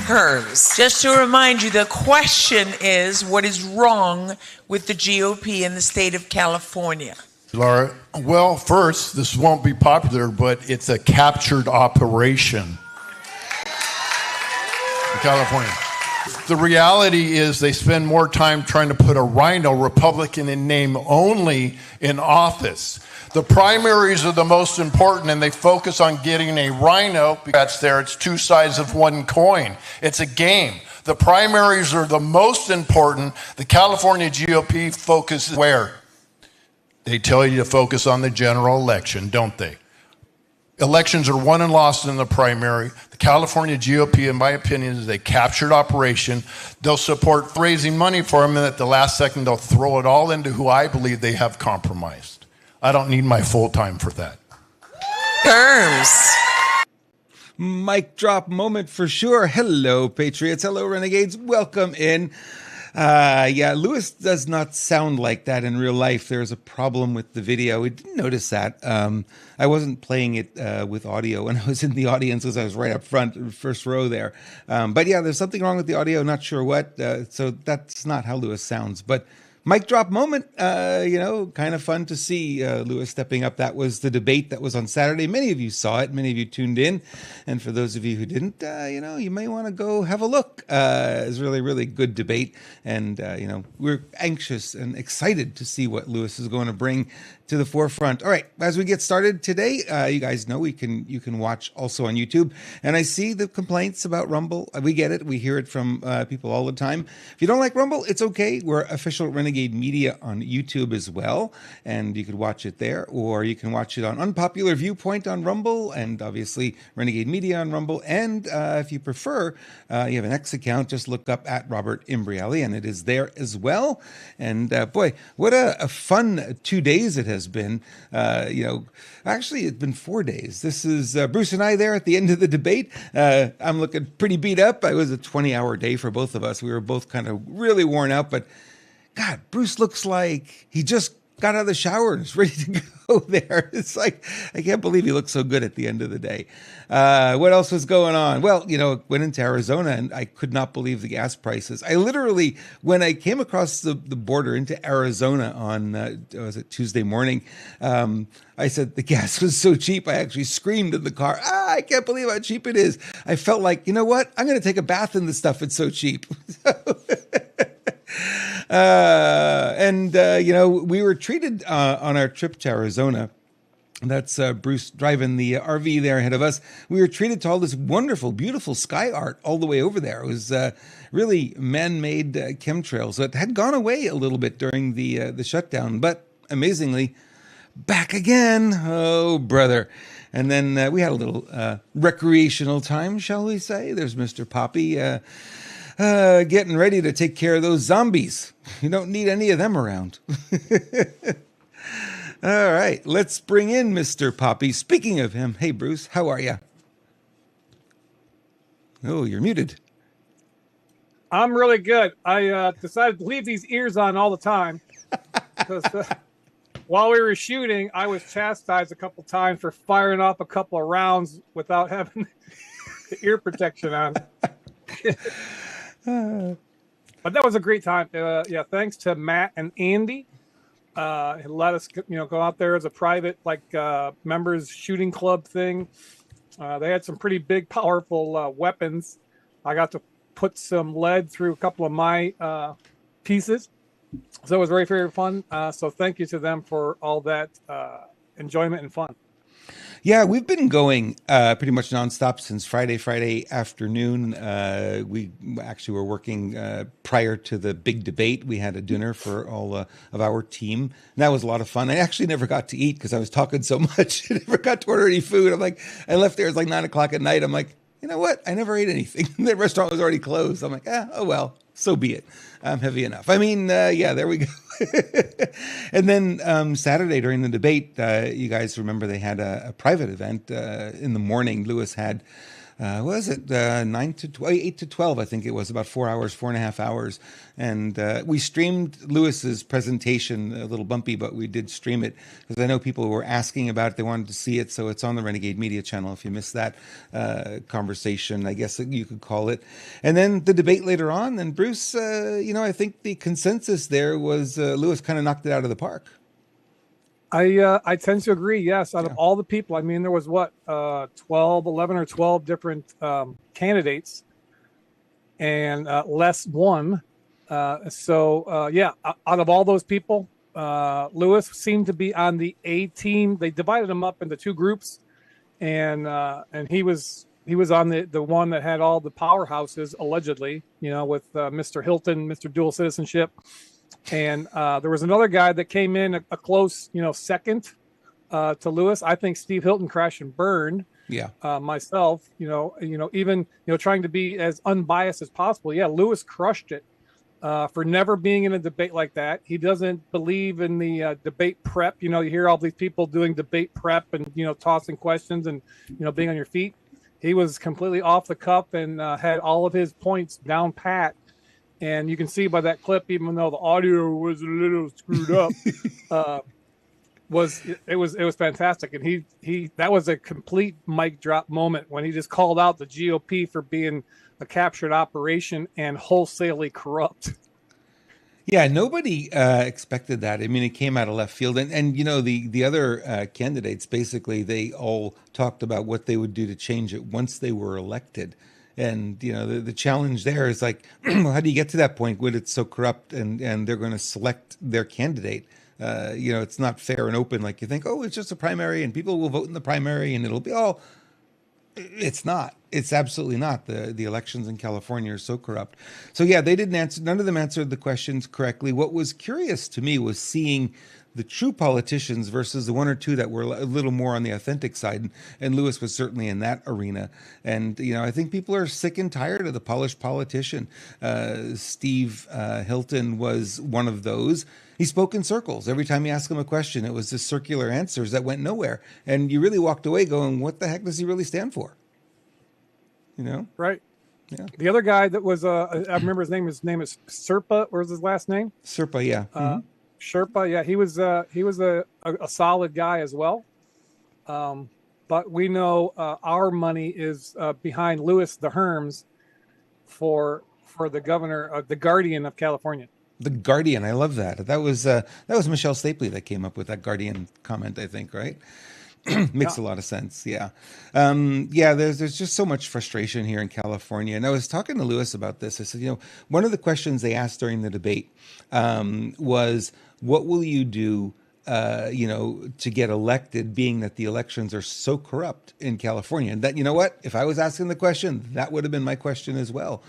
terms. Just to remind you, the question is, what is wrong with the GOP in the state of California? Laura, well, first, this won't be popular, but it's a captured operation in California. The reality is they spend more time trying to put a rhino, Republican in name only, in office. The primaries are the most important, and they focus on getting a rhino. That's there. It's two sides of one coin. It's a game. The primaries are the most important. The California GOP focuses where? They tell you to focus on the general election, don't they? Elections are won and lost in the primary. The California GOP, in my opinion, is a captured operation. They'll support raising money for them, and at the last second, they'll throw it all into who I believe they have compromised. I don't need my full time for that. Terms. Mic drop moment for sure. Hello, Patriots. Hello, Renegades. Welcome in. Lewis does not sound like that in real life. There's a problem with the video. We didn't notice that. I wasn't playing it with audio when I was in the audience because I was right up front, first row there. But yeah, there's something wrong with the audio. Not sure what. So that's not how Lewis sounds. But mic drop moment, kind of fun to see Lewis stepping up. That was the debate that was on Saturday. Many of you saw it. Many of you tuned in. And for those of you who didn't, you may want to go have a look. It's really, really good debate. And, we're anxious and excited to see what Lewis is going to bring to the forefront. All right, as we get started today, you guys know you can watch also on YouTube. And I see the complaints about Rumble. We get it. We hear it from people all the time. If you don't like Rumble, it's okay. We're official Renegade Media on YouTube as well, and you could watch it there, or you can watch it on Unpopular Viewpoint on Rumble, and obviously Renegade Media on Rumble. And if you prefer, you have an X account, just look up at Robert Imbriali, and it is there as well. And boy, what a fun 2 days it has been. Actually, it's been 4 days. This is Bruce and I there at the end of the debate. I'm looking pretty beat up. It was a 20-hour day for both of us. We were both kind of really worn out, but God, Bruce looks like he just got out of the shower and is ready to go there. It's like, I can't believe he looked so good at the end of the day. What else was going on? Well, went into Arizona and I could not believe the gas prices. I literally, when I came across the border into Arizona on, was it Tuesday morning, I said the gas was so cheap. I actually screamed in the car. I can't believe how cheap it is. I felt like, you know what? I'm going to take a bath in this stuff. It's so cheap. We were treated on our trip to Arizona. That's Bruce driving the RV there ahead of us. We were treated to all this wonderful, beautiful sky art all the way over there. It was really man-made chemtrails that had gone away a little bit during the shutdown, but amazingly, back again. Oh, brother. And then we had a little recreational time, shall we say. There's Mr. Poppy getting ready to take care of those zombies. You don't need any of them around. All right, let's bring in Mr. Poppy. Speaking of him, hey, Bruce, how are you? Oh, you're muted. I'm really good. I decided to leave these ears on all the time because while we were shooting, I was chastised a couple times for firing off a couple of rounds without having the ear protection on. But that was a great time. Thanks to Matt and Andy. Let us go out there as a private members shooting club thing. They had some pretty big, powerful weapons. I got to put some lead through a couple of my pieces, so it was very, very fun. So thank you to them for all that enjoyment and fun. Yeah, we've been going pretty much nonstop since Friday afternoon. We actually were working prior to the big debate. We had a dinner for all of our team. And that was a lot of fun. I actually never got to eat because I was talking so much. I never got to order any food. I left there. It's like 9 o'clock at night. I'm like, you know what? I never ate anything. The restaurant was already closed. I'm like, oh well, so be it. I'm heavy enough. I mean, there we go. And then Saturday during the debate, you guys remember they had a private event in the morning. Lewis had what was it 8 to 12, I think it was, about 4 hours, 4.5 hours. And we streamed Lewis's presentation, a little bumpy, but we did stream it because I know people were asking about it. They wanted to see it. So it's on the Renegade Media channel if you missed that conversation, I guess you could call it. And then the debate later on. And Bruce, I think the consensus there was Lewis kind of knocked it out of the park. I tend to agree. Yes, out of all the people, I mean, there was 11 or 12 different candidates, and Les won. Out of all those people, Lewis seemed to be on the A team. They divided him up into two groups, and he was on the one that had all the powerhouses allegedly. With Mr. Hilton, Mr. Dual Citizenship. And there was another guy that came in a close, second to Lewis. I think Steve Hilton crashed and burned. Yeah. Myself, even trying to be as unbiased as possible. Yeah, Lewis crushed it for never being in a debate like that. He doesn't believe in the debate prep. You hear all these people doing debate prep and tossing questions and being on your feet. He was completely off the cuff and had all of his points down pat. And you can see by that clip, even though the audio was a little screwed up, it was fantastic. And he that was a complete mic drop moment when he just called out the GOP for being a captured operation and wholesalely corrupt. Yeah, nobody expected that. I mean, it came out of left field. And the other candidates, basically, they all talked about what they would do to change it once they were elected. And, the challenge there is like, how do you get to that point when it's so corrupt and they're going to select their candidate? It's not fair and open like you think, oh, it's just a primary and people will vote in the primary and it'll be all. It's not. It's absolutely not. The elections in California are so corrupt. So, yeah, they didn't answer. None of them answered the questions correctly. What was curious to me was seeing the true politicians versus the one or two that were a little more on the authentic side. And Lewis was certainly in that arena. And, I think people are sick and tired of the polished politician. Steve Hilton was one of those. He spoke in circles. Every time you ask him a question, it was just circular answers that went nowhere. And you really walked away going, what the heck does he really stand for? Right. Yeah. The other guy that was, I remember his name is Serpa. Or was his last name? Serpa, yeah. Sherpa, yeah, he was a solid guy as well. But we know our money is behind Louis the Herms for the governor, the Guardian of California. The Guardian, I love that. That was Michelle Stapley that came up with that Guardian comment, I think, right? Makes a lot of sense. Yeah. There's just so much frustration here in California. And I was talking to Lewis about this. I said, one of the questions they asked during the debate was, what will you do, to get elected, being that the elections are so corrupt in California? And that, if I was asking the question, that would have been my question as well.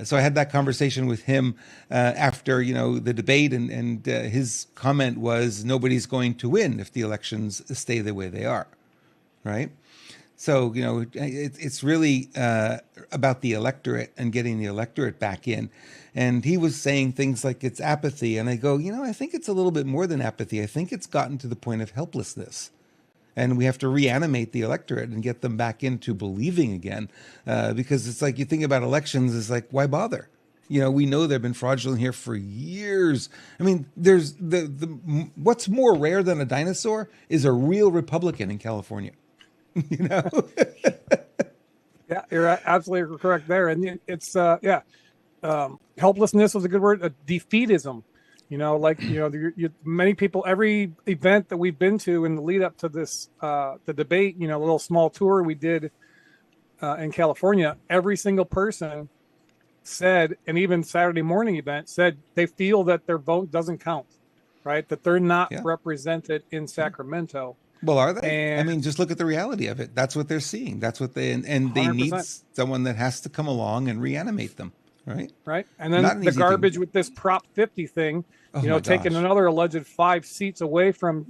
So I had that conversation with him after, the debate, and his comment was, nobody's going to win if the elections stay the way they are, right? So, it's really about the electorate and getting the electorate back in. And he was saying things like it's apathy. And I go, I think it's a little bit more than apathy. I think it's gotten to the point of helplessness. And we have to reanimate the electorate and get them back into believing again. Because it's like, you think about elections, it's like, why bother? We know they've been fraudulent here for years. I mean, there's what's more rare than a dinosaur is a real Republican in California. Yeah, you're absolutely correct there. And it's, helplessness was a good word. Defeatism, many people, every event that we've been to in the lead up to this, the debate, a little small tour we did in California, every single person said, and even Saturday morning event said, they feel that their vote doesn't count, right? That they're not represented in Sacramento. Well, are they? And, I mean, just look at the reality of it. That's what they're seeing. That's what they 100%. Need someone that has to come along and reanimate them, right? Right. And then the garbage with this Prop 50 thing, taking another alleged 5 seats away from,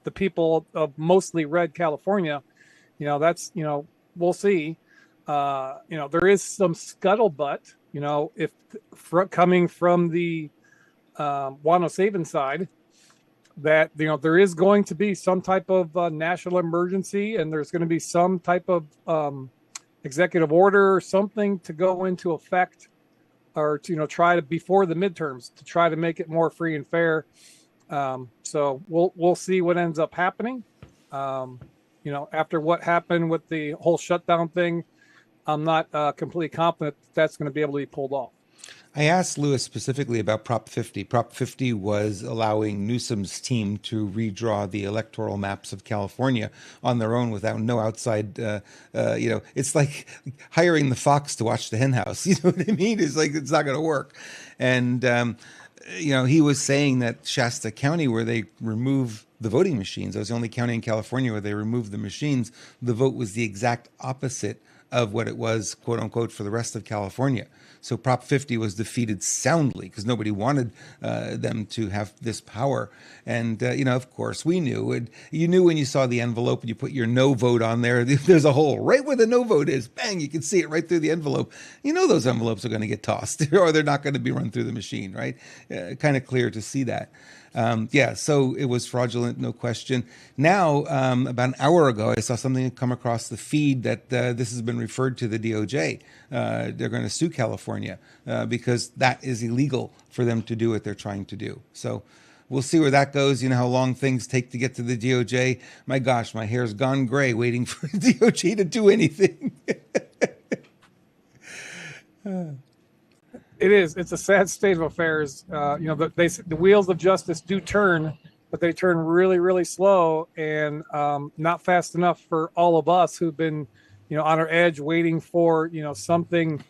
the people of mostly red California. That's, we'll see. There is some scuttlebutt, if coming from the Juan O'Savin side, that there is going to be some type of national emergency, and there's going to be some type of executive order or something to go into effect, or to try to before the midterms to try to make it more free and fair. So we'll see what ends up happening. After what happened with the whole shutdown thing, I'm not completely confident that's going to be able to be pulled off. I asked Lewis specifically about Prop 50. Prop 50 was allowing Newsom's team to redraw the electoral maps of California on their own without no outside, it's like hiring the fox to watch the hen house. You know what I mean? It's like, it's not going to work. And, he was saying that Shasta County, where they remove the voting machines, that was the only county in California where they removed the machines, the vote was the exact opposite of what it was, quote unquote, for the rest of California. So Prop 50 was defeated soundly because nobody wanted them to have this power. And, of course, we knew. And you knew when you saw the envelope and you put your no vote on there, there's a hole right where the no vote is. Bang, you can see it right through the envelope. You know those envelopes are going to get tossed or they're not going to be run through the machine, right? Kind of clear to see that. So it was fraudulent, no question. Now, about an hour ago, I saw something come across the feed that this has been referred to the DOJ. They're going to sue California because that is illegal for them to do what they're trying to do. So we'll see where that goes. You know how long things take to get to the DOJ? My gosh, my hair's gone gray waiting for the DOJ to do anything. It is. It's a sad state of affairs. The wheels of justice do turn, but they turn really, really slow and not fast enough for all of us who've been, on our edge waiting for, something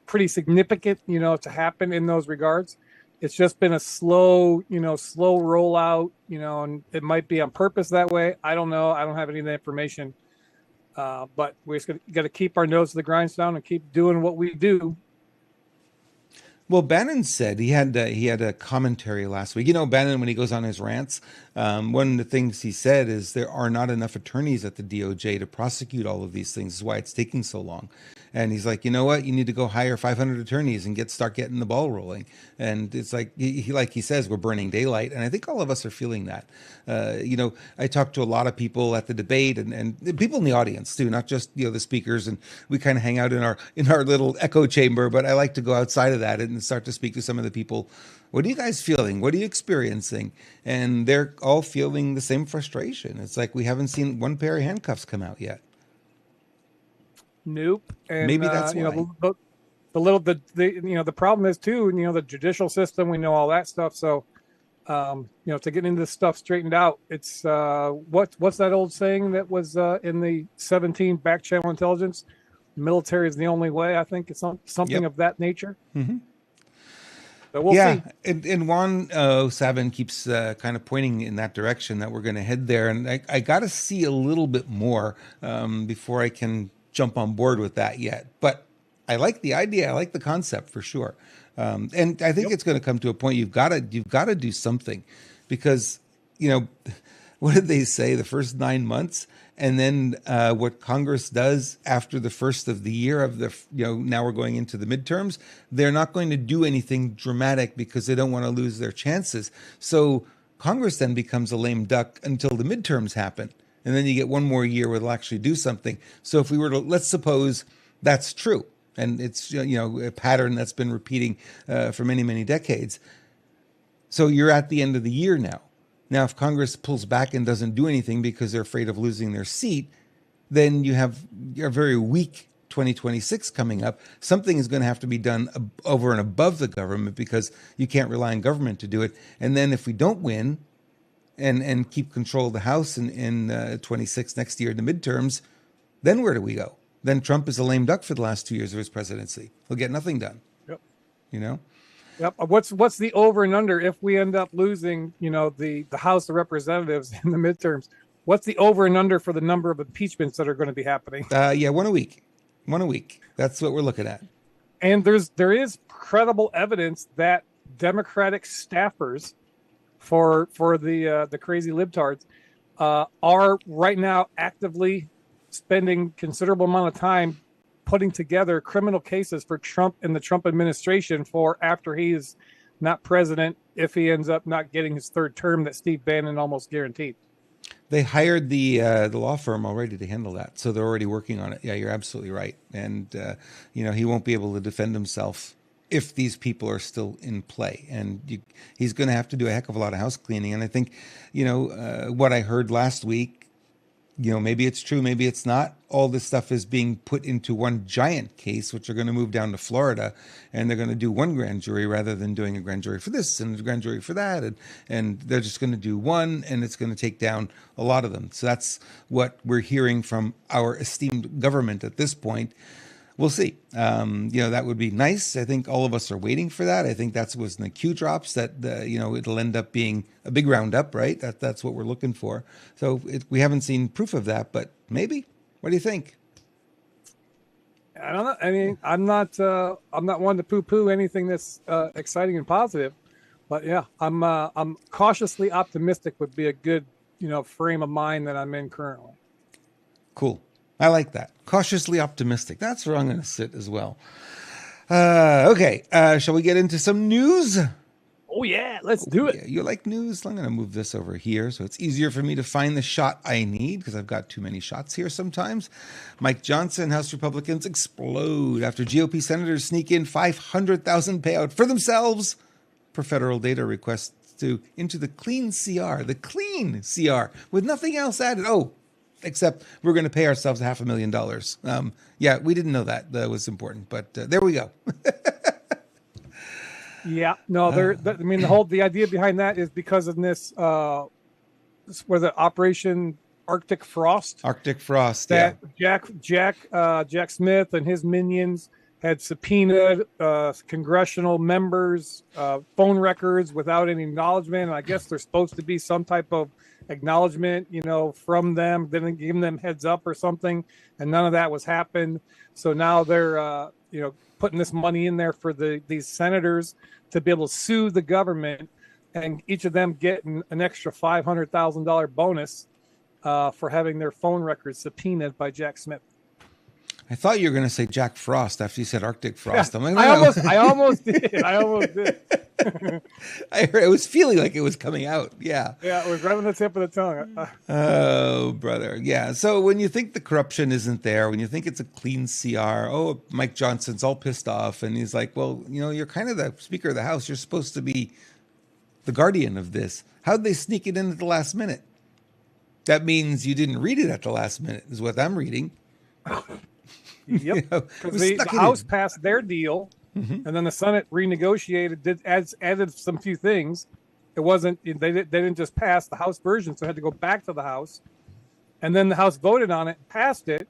pretty significant, to happen in those regards. It's just been a slow rollout, and it might be on purpose that way. I don't know. I don't have any of the information. But we just got to keep our nose to the grindstone and keep doing what we do. Well, Bannon said he had a commentary last week. Bannon, when he goes on his rants, one of the things he said is there are not enough attorneys at the DOJ to prosecute all of these things. This is why it's taking so long. And he's like, you know what? You need to go hire 500 attorneys and start getting the ball rolling. And it's like he says, we're burning daylight. And I think all of us are feeling that. I talked to a lot of people at the debate and people in the audience too, not just the speakers. And we kind of hang out in our little echo chamber. But I like to go outside of that and start to speak to some of the people. What are you guys feeling? What are you experiencing? And they're all feeling the same frustration. It's like we haven't seen one pair of handcuffs come out yet. Nope. And maybe that's why. The problem is too, the judicial system, we know all that stuff. So, to get into this stuff straightened out, it's what's that old saying that was in the 17 back channel intelligence? Military is the only way. I think it's something of that nature. Mm-hmm. So we'll see. And Juan Savin keeps kind of pointing in that direction that we're going to head there. And I got to see a little bit more before I can jump on board with that yet. But I like the idea. I like the concept for sure. And I think it's going to come to a point you've got to do something because, what did they say? The first 9 months. And then what Congress does after the first of the year of now we're going into the midterms, they're not going to do anything dramatic because they don't want to lose their chances. So Congress then becomes a lame duck until the midterms happen. And then you get one more year where they'll actually do something. So if we were to, let's suppose that's true. And it's, a pattern that's been repeating for many, many decades. So you're at the end of the year now. Now, if Congress pulls back and doesn't do anything because they're afraid of losing their seat, then you have a very weak 2026 coming up. Something is going to have to be done over and above the government because you can't rely on government to do it. And then if we don't win and keep control of the House in 26 next year in the midterms, then where do we go? Then Trump is a lame duck for the last 2 years of his presidency. He'll get nothing done. Yep. Yep. What's the over and under if we end up losing, the House of Representatives in the midterms? What's the over and under for the number of impeachments that are going to be happening? One a week. That's what we're looking at. And there is credible evidence that Democratic staffers for the crazy libtards are right now actively spending considerable amount of time putting together criminal cases for Trump and the Trump administration for after he is not president, if he ends up not getting his third term that Steve Bannon almost guaranteed. They hired the law firm already to handle that, so they're already working on it. Yeah, you're absolutely right. And he won't be able to defend himself if these people are still in play, and he's going to have to do a heck of a lot of house cleaning. And I think, what I heard last week, maybe it's true, maybe it's not. All this stuff is being put into one giant case, which are going to move down to Florida, and they're going to do one grand jury rather than doing a grand jury for this and a grand jury for that. And they're just going to do one, and it's going to take down a lot of them. So that's what we're hearing from our esteemed government at this point. We'll see. That would be nice. I think all of us are waiting for that. I think that's what's in the Q drops, that it'll end up being a big roundup, right? That's what we're looking for. So we haven't seen proof of that, but maybe. What do you think? I don't know. I mean, I'm not one to poo-poo anything that's exciting and positive, but yeah, I'm cautiously optimistic would be a good frame of mind that I'm in currently. Cool. I like that. Cautiously optimistic. That's where I'm going to sit as well. Okay. Shall we get into some news? Oh, yeah. Let's do it. Yeah, you like news? I'm going to move this over here so it's easier for me to find the shot I need, because I've got too many shots here sometimes. Mike Johnson, House Republicans explode after GOP senators sneak in $500,000 payout for themselves per federal data requests into the clean CR, with nothing else added. Oh, except we're going to pay ourselves $500,000. Yeah, we didn't know that. That was important, but there we go. Yeah, no, the idea behind that is because of this, where the Operation Arctic Frost. That Jack Smith and his minions had subpoenaed congressional members' phone records without any acknowledgement. And I guess there's supposed to be some type of acknowledgement, from them, then giving them heads up or something, and none of that was happened. So now they're, putting this money in there for these senators to be able to sue the government, and each of them getting an extra $500,000 bonus for having their phone records subpoenaed by Jack Smith. I thought you were going to say Jack Frost after you said Arctic Frost. Yeah, I'm like, I almost did. I was feeling like it was coming out. Yeah. Yeah, it was right on the tip of the tongue. Oh, brother. Yeah. So when you think the corruption isn't there, when you think it's a clean CR, Mike Johnson's all pissed off. And he's like, well, you're kind of the Speaker of the House. You're supposed to be the guardian of this. How'd they sneak it in at the last minute? That means you didn't read it at the last minute, is what I'm reading. Yep, because the House passed their deal, and then the Senate renegotiated, added some few things. It wasn't they didn't just pass the House version, so it had to go back to the House, and then the House voted on it, passed it,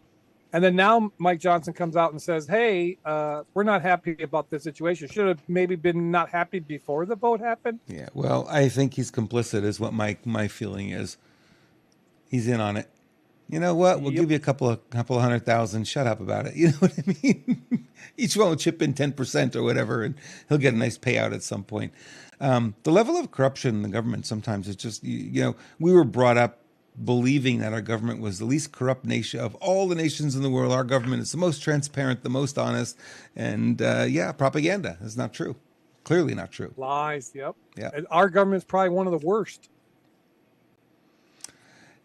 and then now Mike Johnson comes out and says, "Hey, we're not happy about this situation. Should have maybe been not happy before the vote happened." Yeah, well, I think he's complicit, is what my feeling is. He's in on it. You know what? We'll give you a couple of 100,000. Shut up about it. You know what I mean? Each one will chip in 10% or whatever, and he'll get a nice payout at some point. The level of corruption in the government sometimes is just, we were brought up believing that our government was the least corrupt nation of all the nations in the world. Our government is the most transparent, the most honest, and propaganda. That's not true. Clearly not true. Lies. Yep. Yeah. And our government's probably one of the worst.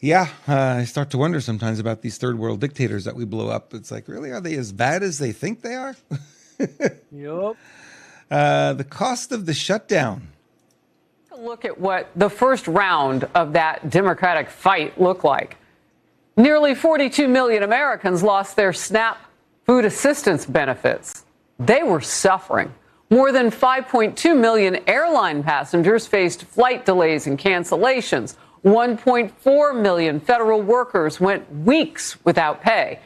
Yeah, I start to wonder sometimes about these third world dictators that we blow up. It's like, really, are they as bad as they think they are? Yep. The cost of the shutdown. Look at what the first round of that Democratic fight looked like. Nearly 42 million Americans lost their SNAP food assistance benefits. They were suffering. More than 5.2 million airline passengers faced flight delays and cancellations. 1.4 million federal workers went weeks without pay.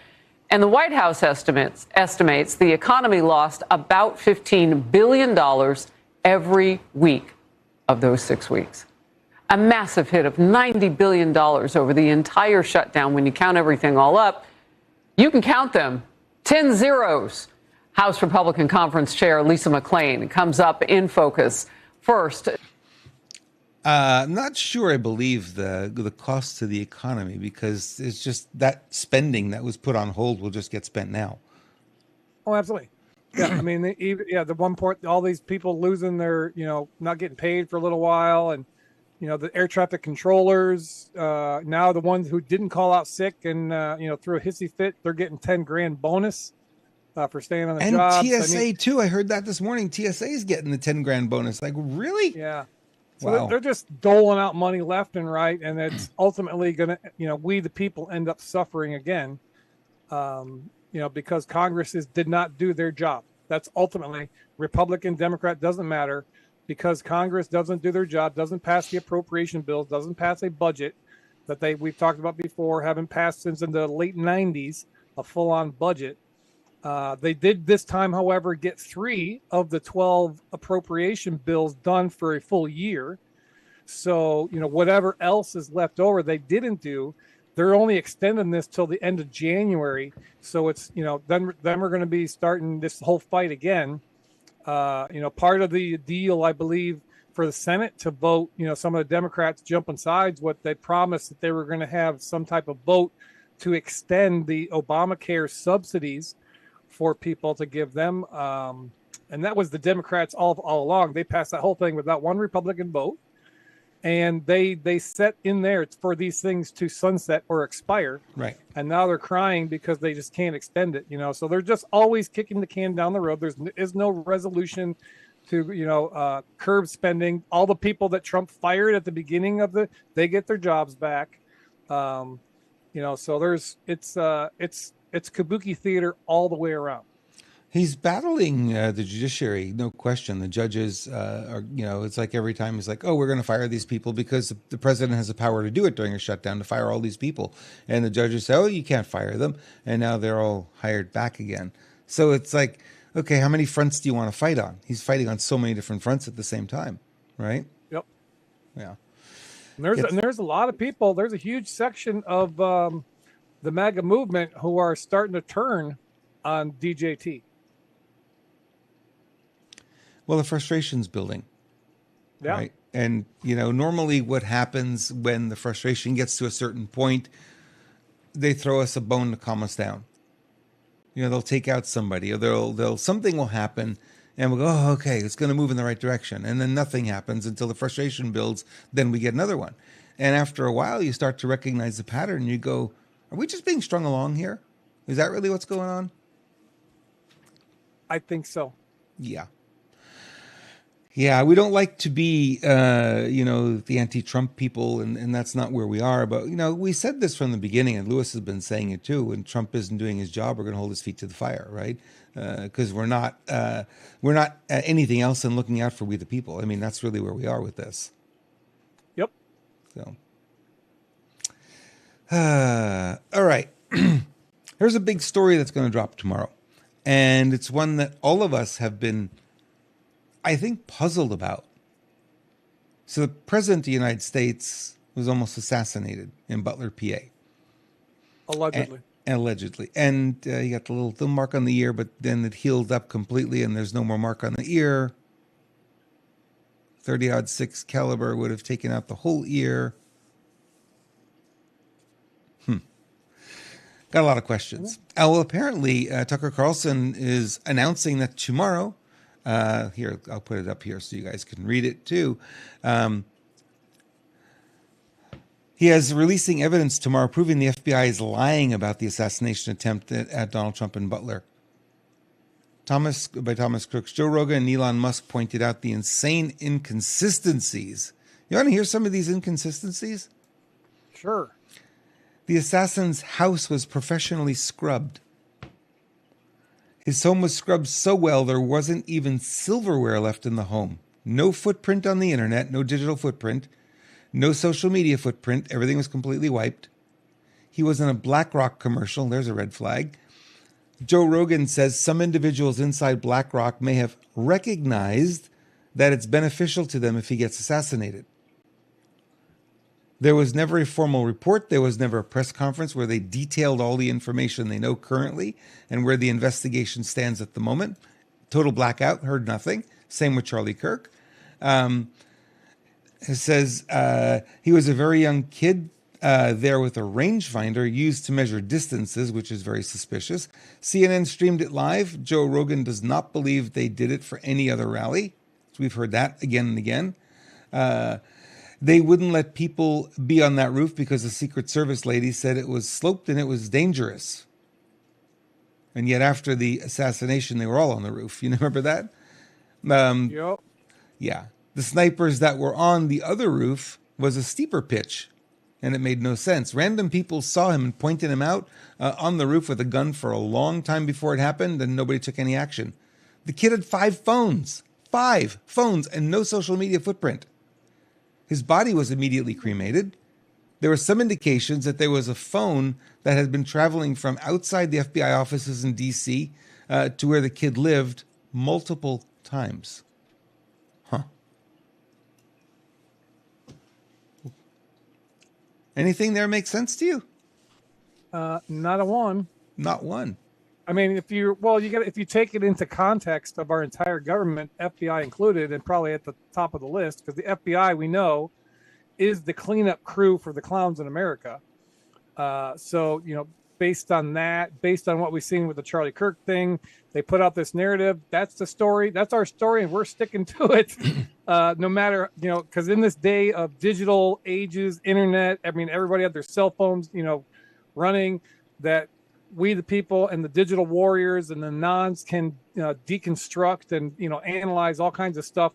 And the White House estimates the economy lost about $15 billion every week of those 6 weeks. A massive hit of $90 billion over the entire shutdown. When you count everything all up, you can count them. 10 zeros. House Republican Conference Chair Lisa McClain comes up in focus first. I'm not sure I believe the cost to the economy, because it's just that spending that was put on hold will just get spent now. Oh, absolutely. Yeah, I mean, the one point, all these people losing their, not getting paid for a little while, and the air traffic controllers, now the ones who didn't call out sick and, threw a hissy fit, they're getting 10 grand bonus for staying on the And job. TSA too. I heard that this morning. TSA is getting the 10 grand bonus. Like, really? Yeah. So Wow. they're just doling out money left and right. And it's ultimately going to, we the people end up suffering again, because Congress did not do their job. That's ultimately Republican, Democrat, doesn't matter, because Congress doesn't do their job, doesn't pass the appropriation bills, doesn't pass a budget that we've talked about before, haven't passed since in the late 90s, a full-on budget. They did this time, however, get 3 of the 12 appropriation bills done for a full year. So, whatever else is left over, they didn't do. They're only extending this till the end of January. So it's, then we're going to be starting this whole fight again. Part of the deal, I believe, for the Senate to vote, some of the Democrats jumping sides, what they promised that they were going to have some type of vote to extend the Obamacare subsidies for people to give them. And that was the Democrats all along. They passed that whole thing without one Republican vote. And they set in there for these things to sunset or expire. Right. And now they're crying because they just can't extend it, So they're just always kicking the can down the road. There is no resolution to, curb spending. All the people that Trump fired at the beginning they get their jobs back. So it's kabuki theater all the way around. He's battling the judiciary, no question. The judges are, it's like every time he's like, oh, we're going to fire these people because the president has the power to do it during a shutdown, to fire all these people. And the judges say, oh, you can't fire them. And now they're all hired back again. So it's like, okay, how many fronts do you want to fight on? He's fighting on so many different fronts at the same time, right? Yep. Yeah. And there's a lot of people. There's a huge section of the MAGA movement who are starting to turn on DJT. Well, the frustration's building. Yeah. Right. And, normally what happens when the frustration gets to a certain point, they throw us a bone to calm us down. They'll take out somebody, or something will happen, and we'll go, oh, okay, it's going to move in the right direction. And then nothing happens until the frustration builds. Then we get another one. And after a while, you start to recognize the pattern. You go, are we just being strung along here? Is that really what's going on? I think so. Yeah. Yeah, we don't like to be, the anti-Trump people, and that's not where we are. But, we said this from the beginning, and Lewis has been saying it too. When Trump isn't doing his job, we're going to hold his feet to the fire, right? Because we're not anything else than looking out for we the people. I mean, that's really where we are with this. Yep. So, all right. Here's a big story that's going to drop tomorrow, and it's one that all of us have been, I think, puzzled about. So the president of the United States was almost assassinated in Butler, PA. Allegedly. And he got the little mark on the ear, but then it healed up completely and there's no more mark on the ear. 30-06 caliber would have taken out the whole ear. Got a lot of questions. Well, apparently Tucker Carlson is announcing that tomorrow, here, I'll put it up here so you guys can read it too. He is releasing evidence tomorrow proving the FBI is lying about the assassination attempt at Donald Trump in Butler. Thomas Crooks. Joe Rogan and Elon Musk pointed out the insane inconsistencies. You want to hear some of these inconsistencies? Sure. The assassin's house was professionally scrubbed. His home was scrubbed so well there wasn't even silverware left in the home. No footprint on the internet, no digital footprint, no social media footprint. Everything was completely wiped. He was in a BlackRock commercial. There's a red flag. Joe Rogan says some individuals inside BlackRock may have recognized that it's beneficial to them if he gets assassinated. There was never a formal report. There was never a press conference where they detailed all the information they know currently and where the investigation stands at the moment. Total blackout, heard nothing. Same with Charlie Kirk. It says he was a very young kid there with a rangefinder used to measure distances, which is very suspicious. CNN streamed it live. Joe Rogan does not believe they did it for any other rally. So we've heard that again and again. They wouldn't let people be on that roof because the Secret Service lady said it was sloped and it was dangerous. And yet after the assassination, they were all on the roof. You remember that? Yep. Yeah. The snipers that were on the other roof was a steeper pitch, and it made no sense. Random people saw him and pointed him out on the roof with a gun for a long time before it happened, and nobody took any action. The kid had 5 phones, and no social media footprint. His body was immediately cremated. There were some indications that there was a phone that had been traveling from outside the FBI offices in D.C. To where the kid lived multiple times. Huh. Anything there make sense to you? Not a one. Not one. I mean, if you take it into context of our entire government, FBI included, and probably at the top of the list, because the FBI, we know, is the cleanup crew for the clowns in America. So, based on that, based on what we've seen with the Charlie Kirk thing, they put out this narrative. That's the story. That's our story, and we're sticking to it. No matter, because in this day of digital ages, internet, I mean, everybody had their cell phones, running, that we the people and the digital warriors and the nons can deconstruct and analyze all kinds of stuff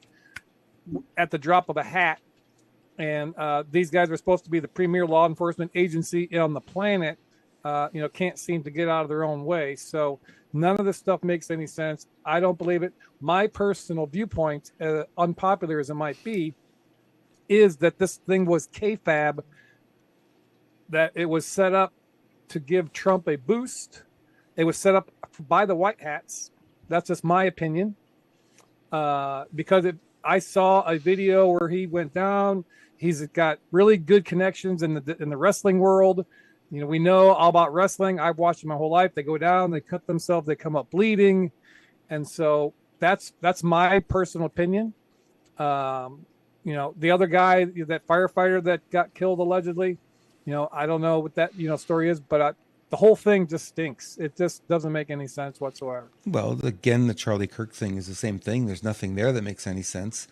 at the drop of a hat. And these guys are supposed to be the premier law enforcement agency on the planet. Can't seem to get out of their own way. So none of this stuff makes any sense. I don't believe it. My personal viewpoint, unpopular as it might be, is that this thing was kayfabe, that it was set up to give Trump a boost. It was set up by the white hats. That's just my opinion. Because I saw a video where he went down. He's got really good connections in the wrestling world. We know all about wrestling. I've watched it my whole life. They go down, they cut themselves, they come up bleeding. And so that's my personal opinion. The other guy, that firefighter that got killed allegedly, I don't know what that, story is, but the whole thing just stinks. It just doesn't make any sense whatsoever. Well, again, the Charlie Kirk thing is the same thing. There's nothing there that makes any sense.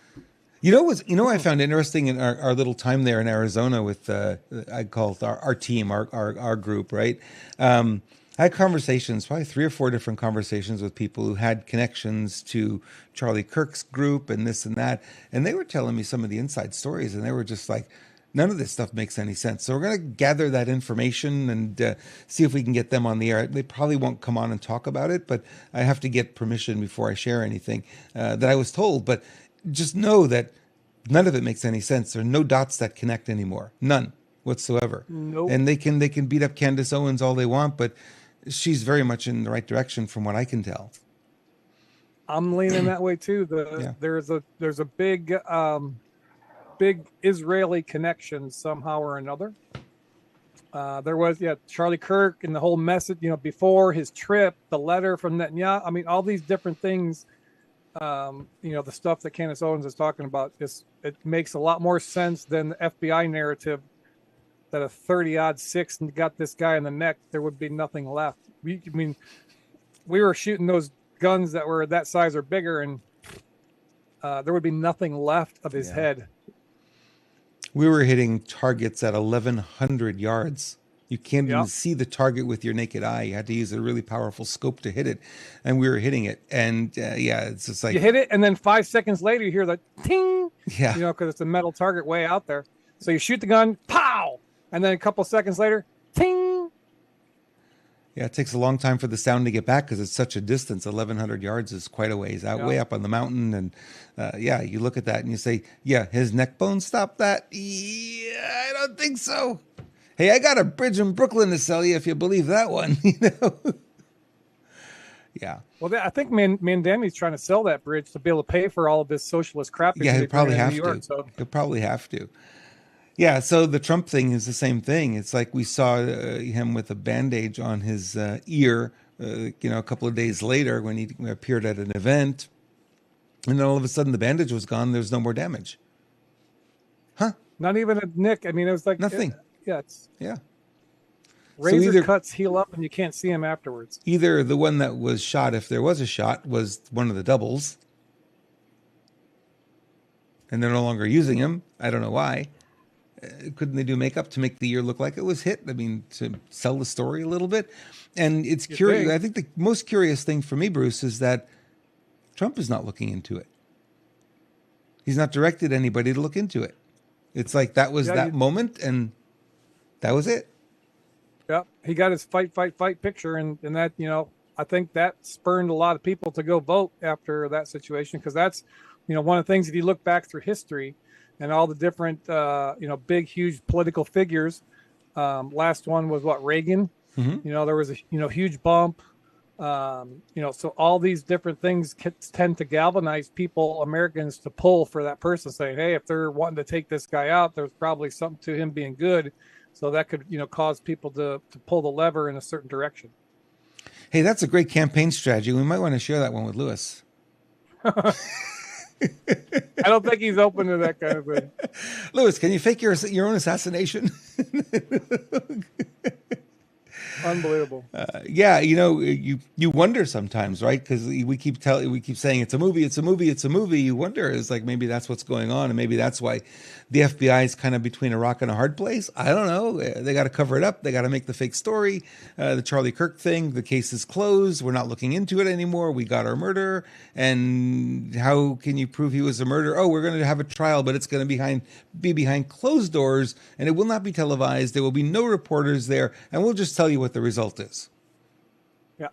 What I found interesting in our little time there in Arizona with I call it our team, our group, right? I had conversations, probably 3 or 4 different conversations with people who had connections to Charlie Kirk's group and this and that, and they were telling me some of the inside stories, and they were just like, none of this stuff makes any sense. So we're going to gather that information and see if we can get them on the air. They probably won't come on and talk about it, but I have to get permission before I share anything that I was told. But just know that none of it makes any sense. There are no dots that connect anymore. None whatsoever. Nope. And they can beat up Candace Owens all they want, but she's very much in the right direction from what I can tell. I'm leaning that way too. There's a big Israeli connection somehow or another. There was Charlie Kirk and the whole message, before his trip, the letter from Netanyahu. I mean, all these different things. The stuff that Candace Owens is talking about, it makes a lot more sense than the FBI narrative that a 30-06 got this guy in the neck. There would be nothing left. We were shooting those guns that were that size or bigger, and there would be nothing left of his head. We were hitting targets at 1,100 yards. You can't even see the target with your naked eye. You had to use a really powerful scope to hit it, and we were hitting it. And it's just like you hit it, and then 5 seconds later you hear the ting. Yeah, because it's a metal target way out there. So you shoot the gun, pow, and then a couple seconds later, ting. Yeah, it takes a long time for the sound to get back because it's such a distance. 1,100 yards is quite a ways out, way up on the mountain. And you look at that and you say, his neck bone stopped that? Yeah, I don't think so. Hey, I got a bridge in Brooklyn to sell you if you believe that one. Yeah. Well, I think Mandami's trying to sell that bridge to be able to pay for all of this socialist crap. Yeah, he'll probably have to. He'll probably have to. Yeah, so the Trump thing is the same thing. It's like we saw him with a bandage on his ear, a couple of days later when he appeared at an event. And then all of a sudden the bandage was gone. There's no more damage. Huh? Not even a nick. I mean, it was like nothing. Razor cuts heal up and you can't see them afterwards. Either the one that was shot, if there was a shot, was one of the doubles. And they're no longer using him. I don't know why. Couldn't they do makeup to make the year look like it was hit? I mean, to sell the story a little bit. And it's curious. I think the most curious thing for me, Bruce, is that Trump is not looking into it. He's not directed anybody to look into it. It's like that was that moment, and that was it. Yeah, he got his fight picture, and that, I think that spurred a lot of people to go vote after that situation, because that's, one of the things, if you look back through history and all the different, big, huge political figures. Last one was Reagan. Mm-hmm. There was a huge bump. So all these different things tend to galvanize people, Americans, to pull for that person, saying, hey, if they're wanting to take this guy out, there's probably something to him being good. So that could, cause people to pull the lever in a certain direction. Hey, that's a great campaign strategy. We might want to share that one with Lewis. I don't think he's open to that kind of thing. Lewis, can you fake your own assassination? Unbelievable. You wonder sometimes, right? Because we keep saying it's a movie. You wonder, is like, maybe that's what's going on, and maybe that's why the FBI is kind of between a rock and a hard place. I don't know. They got to cover it up. They got to make the fake story. The Charlie Kirk thing. The case is closed. We're not looking into it anymore. We got our murderer, and how can you prove he was a murderer? Oh, we're going to have a trial, but it's going to be behind closed doors, and it will not be televised. There will be no reporters there, and we'll just tell you what the result is. Yeah.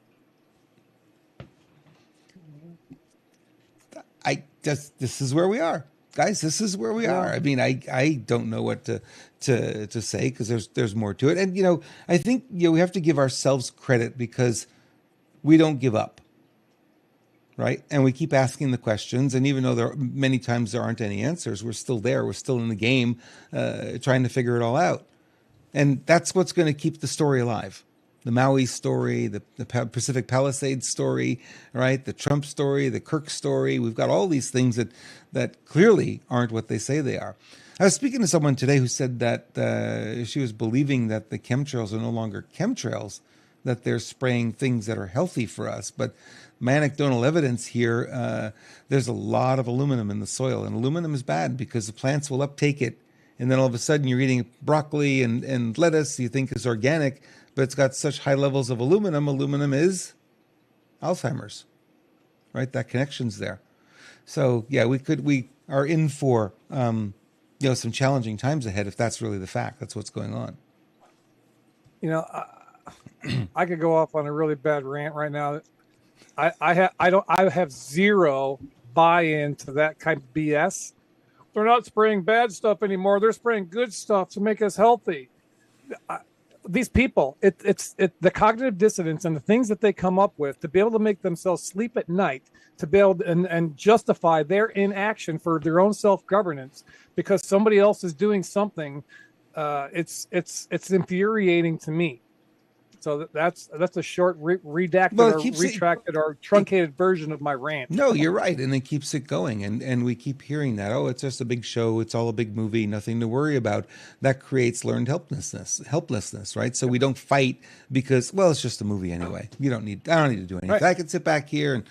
This is where we are, guys. This is where we are. I mean, I don't know what to say, because there's more to it. And, I think, we have to give ourselves credit, because we don't give up. Right. And we keep asking the questions. And even though many times there aren't any answers, we're still there. We're still in the game, trying to figure it all out. And that's what's going to keep the story alive. The Maui story, the Pacific Palisades story, right? The Trump story, the Kirk story. We've got all these things that clearly aren't what they say they are. I was speaking to someone today who said that she was believing that the chemtrails are no longer chemtrails, that they're spraying things that are healthy for us. But my anecdotal evidence here, there's a lot of aluminum in the soil, and aluminum is bad because the plants will uptake it. And then all of a sudden you're eating broccoli and lettuce you think is organic, but it's got such high levels of aluminum. Aluminum is Alzheimer's, right? That connection's there. So yeah, we are in for, some challenging times ahead, if that's really the fact. That's what's going on. I could go off on a really bad rant right now. I have zero buy-in to that kind of BS. They're not spraying bad stuff anymore. They're spraying good stuff to make us healthy. These people, it's the cognitive dissonance and the things that they come up with to be able to make themselves sleep at night, to be able to, and justify their inaction for their own self-governance because somebody else is doing something. It's infuriating to me. So that's a short retracted or truncated version of my rant. No, you're right. And it keeps it going. And we keep hearing that, oh, it's just a big show. It's all a big movie, nothing to worry about. That creates learned helplessness, right? So we don't fight because, well, it's just a movie anyway. I don't need to do anything. Right. I can sit back here and,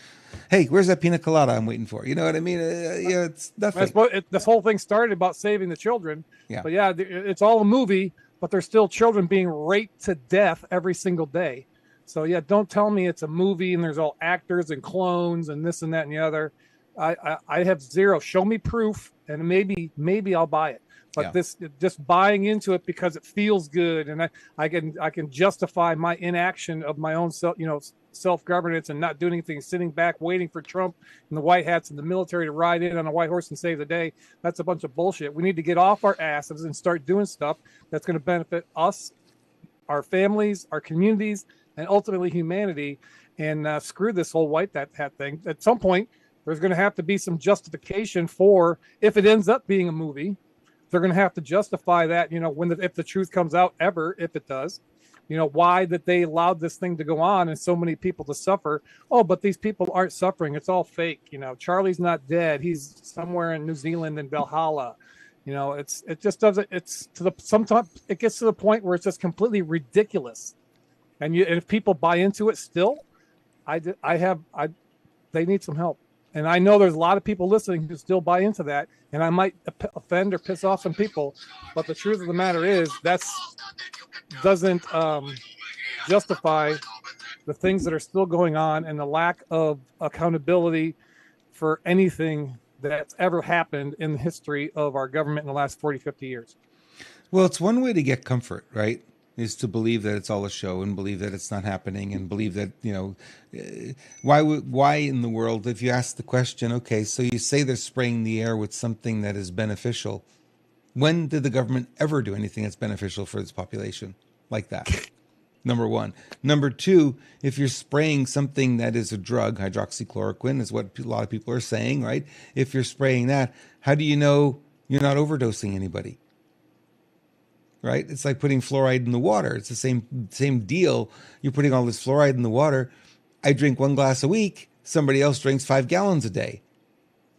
hey, where's that pina colada I'm waiting for? You know what I mean? It's nothing. This whole thing started about saving the children. Yeah. But yeah, it's all a movie. But there's still children being raped to death every single day. So yeah, don't tell me it's a movie and there's all actors and clones and this and that and the other. I have zero. Show me proof, and maybe I'll buy it. But this just buying into it because it feels good, and I can justify my inaction of my own self-governance and not doing anything, sitting back waiting for Trump and the white hats and the military to ride in on a white horse and save the day. That's a bunch of bullshit. We need to get off our asses and start doing stuff that's going to benefit us, our families, our communities, and ultimately humanity. And screw this whole white hat thing. At some point, there's going to have to be some justification for, if it ends up being a movie, they're going to have to justify that, if the truth comes out ever, if it does, why that they allowed this thing to go on and so many people to suffer. Oh, but these people aren't suffering. It's all fake. Charlie's not dead. He's somewhere in New Zealand in Valhalla. Sometimes it gets to the point where it's just completely ridiculous. And if people buy into it still, they need some help. And I know there's a lot of people listening who still buy into that, and I might offend or piss off some people, but the truth of the matter is doesn't justify the things that are still going on and the lack of accountability for anything that's ever happened in the history of our government in the last 40, 50 years. Well, it's one way to get comfort, right? Is to believe that it's all a show and believe that it's not happening and believe that, why in the world, if you ask the question, okay, so you say they're spraying the air with something that is beneficial. When did the government ever do anything that's beneficial for its population like that? Number one. Number two, if you're spraying something that is a drug, hydroxychloroquine is what a lot of people are saying, right? If you're spraying that, how do you know you're not overdosing anybody? Right? It's like putting fluoride in the water. It's the same deal. You're putting all this fluoride in the water. I drink 1 glass a week. Somebody else drinks 5 gallons a day.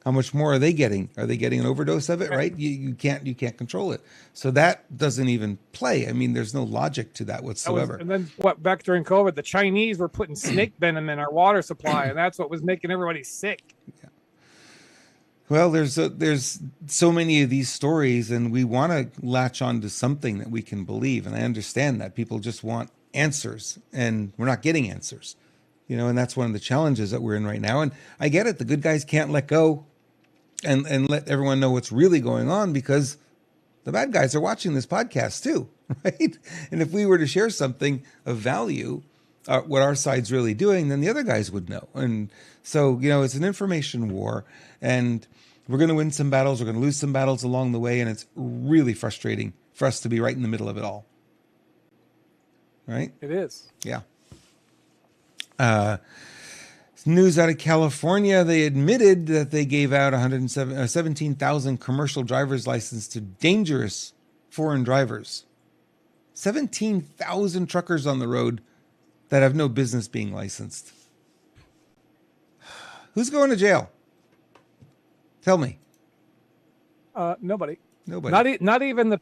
How much more are they getting? Are they getting an overdose of it? Right? You can't control it. So that doesn't even play. I mean, there's no logic to that whatsoever. And then back during COVID, the Chinese were putting snake venom in our water supply, and that's what was making everybody sick. Yeah. Well, there's so many of these stories, and we want to latch on to something that we can believe. And I understand that people just want answers, and we're not getting answers, and that's one of the challenges that we're in right now. And I get it. The good guys can't let go and let everyone know what's really going on because the bad guys are watching this podcast too, right? And if we were to share something of value, what our side's really doing, then the other guys would know. And so, it's an information war, and we're going to win some battles. We're going to lose some battles along the way. And it's really frustrating for us to be right in the middle of it all. Right? It is. Yeah. News out of California. They admitted that they gave out 17,000 commercial driver's licenses to dangerous foreign drivers. 17,000 truckers on the road that have no business being licensed. Who's going to jail? Tell me. Nobody. Nobody. Not even the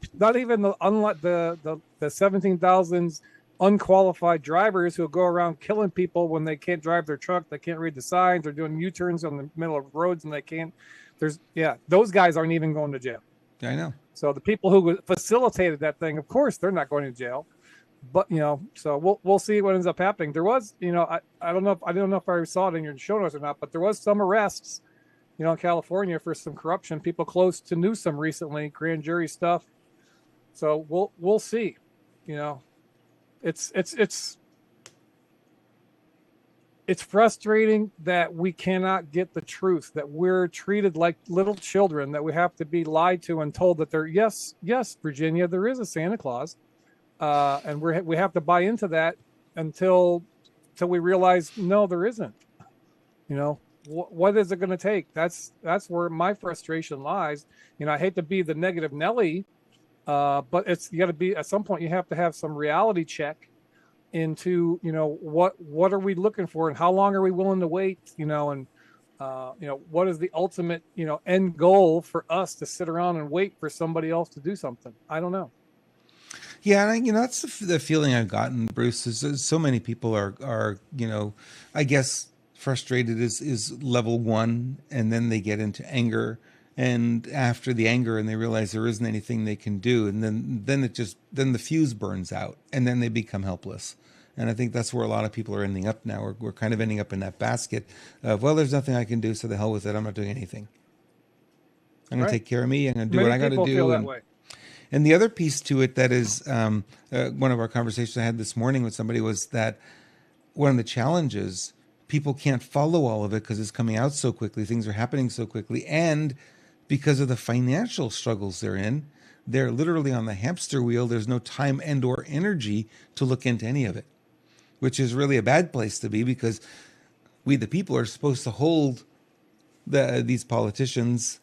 17,000 unqualified drivers who go around killing people when they can't drive their truck, they can't read the signs, they're doing U-turns on the middle of roads and they can't. Those guys aren't even going to jail. I know. So the people who facilitated that thing, of course, they're not going to jail. But so we'll see what ends up happening. There was, I don't know if I saw it in your show notes or not, but there was some arrests, in California for some corruption. People close to Newsom recently, grand jury stuff. So we'll see. It's frustrating that we cannot get the truth, that we're treated like little children, that we have to be lied to and told that yes, Virginia, there is a Santa Claus. And we have to buy into that until we realize, no, there isn't. What is it going to take? That's where my frustration lies. I hate to be the negative Nelly, but you got to be, at some point you have to have some reality check into, what are we looking for and how long are we willing to wait, and what is the ultimate, end goal for us to sit around and wait for somebody else to do something? I don't know. Yeah, and that's the feeling I've gotten, Bruce, is so many people are I guess frustrated is level one, and then they get into anger, and after the anger and they realize there isn't anything they can do, and then the fuse burns out, and then they become helpless. And I think that's where a lot of people are ending up now. We're kind of ending up in that basket of, well, there's nothing I can do, so the hell with it. I'm not doing anything. I'm going to take care of me. I'm going to do what I got to do. And the other piece to it that is one of our conversations I had this morning with somebody was that one of the challenges, people can't follow all of it because it's coming out so quickly. Things are happening so quickly. And because of the financial struggles they're in, they're literally on the hamster wheel. There's no time and or energy to look into any of it, which is really a bad place to be because we, the people, are supposed to hold these politicians